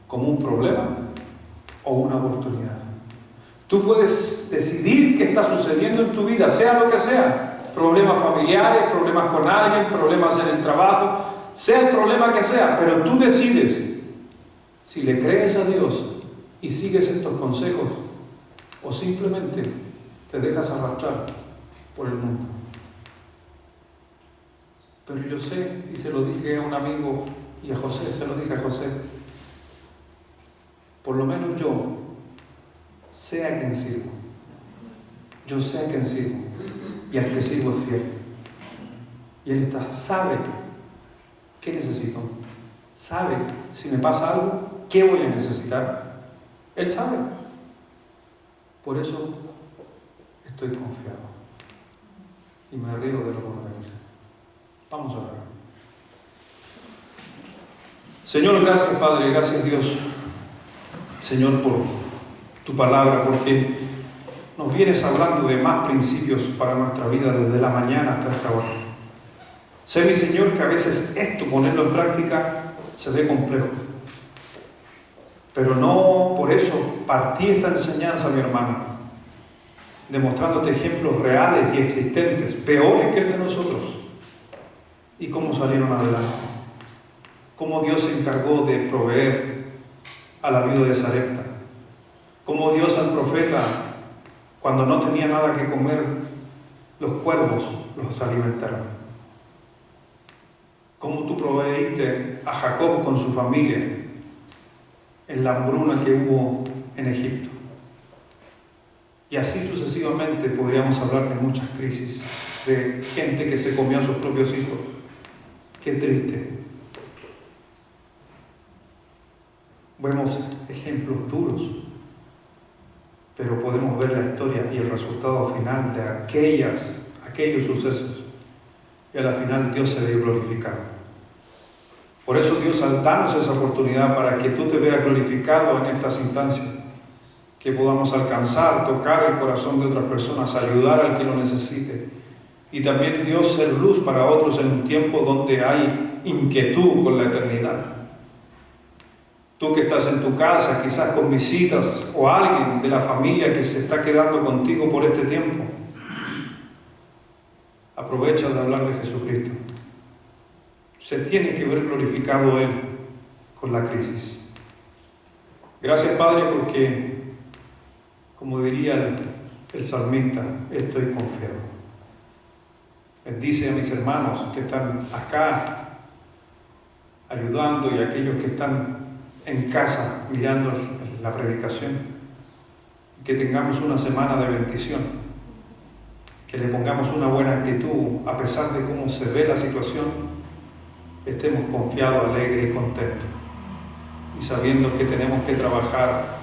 ¿Como un problema o una oportunidad? Tú puedes decidir qué está sucediendo en tu vida, sea lo que sea. Problemas familiares, problemas con alguien, problemas en el trabajo, sea el problema que sea, pero tú decides si le crees a Dios y sigues estos consejos o simplemente te dejas arrastrar por el mundo. Pero yo sé, y se lo dije a un amigo y a José, se lo dije a José, por lo menos yo sé a quién sirvo. Yo sé a quién sirvo. Y al que sirvo es fiel. Y Él sabe qué necesito. Sabe si me pasa algo, qué voy a necesitar. Él sabe. Por eso estoy confiado. Y me río de lo por venir. Vamos a orar. Señor, gracias Padre, gracias Dios. Señor, por tu palabra, porque nos vienes hablando de más principios para nuestra vida desde la mañana hasta esta hora. Sé, mi Señor, que a veces esto, ponerlo en práctica, se ve complejo. Pero no por eso partí esta enseñanza, mi hermano, demostrándote ejemplos reales y existentes, peores que el de nosotros, y cómo salieron adelante. Cómo Dios se encargó de proveer a la viuda de Sarepta. Cómo Dios al profeta, cuando no tenía nada que comer, los cuervos los alimentaron. Cómo tú proveíste a Jacob con su familia en la hambruna que hubo en Egipto. Y así sucesivamente podríamos hablar de muchas crisis, de gente que se comió a sus propios hijos. Qué triste. Vemos ejemplos duros, pero podemos ver la historia y el resultado final de aquellos sucesos. Y a la final Dios se ve glorificado. Por eso, Dios, danos esa oportunidad para que tú te veas glorificado en estas instancias, que podamos alcanzar, tocar el corazón de otras personas, ayudar al que lo necesite. Y también, Dios, ser luz para otros en un tiempo donde hay inquietud con la eternidad. Tú que estás en tu casa, quizás con visitas, o alguien de la familia que se está quedando contigo por este tiempo, aprovecha de hablar de Jesucristo. Se tiene que ver glorificado Él con la crisis. Gracias, Padre, porque, como diría el salmista, estoy confiado. Bendice a mis hermanos que están acá ayudando y a aquellos que están en casa mirando la predicación. Que tengamos una semana de bendición, que le pongamos una buena actitud a pesar de cómo se ve la situación, estemos confiados, alegres y contentos, y sabiendo que tenemos que trabajar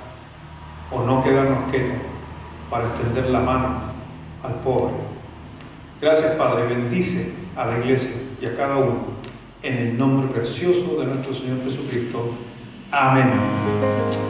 o no quedarnos quietos para extender la mano al pobre. Gracias, Padre, bendice a la iglesia y a cada uno en el nombre precioso de nuestro Señor Jesucristo. Amén.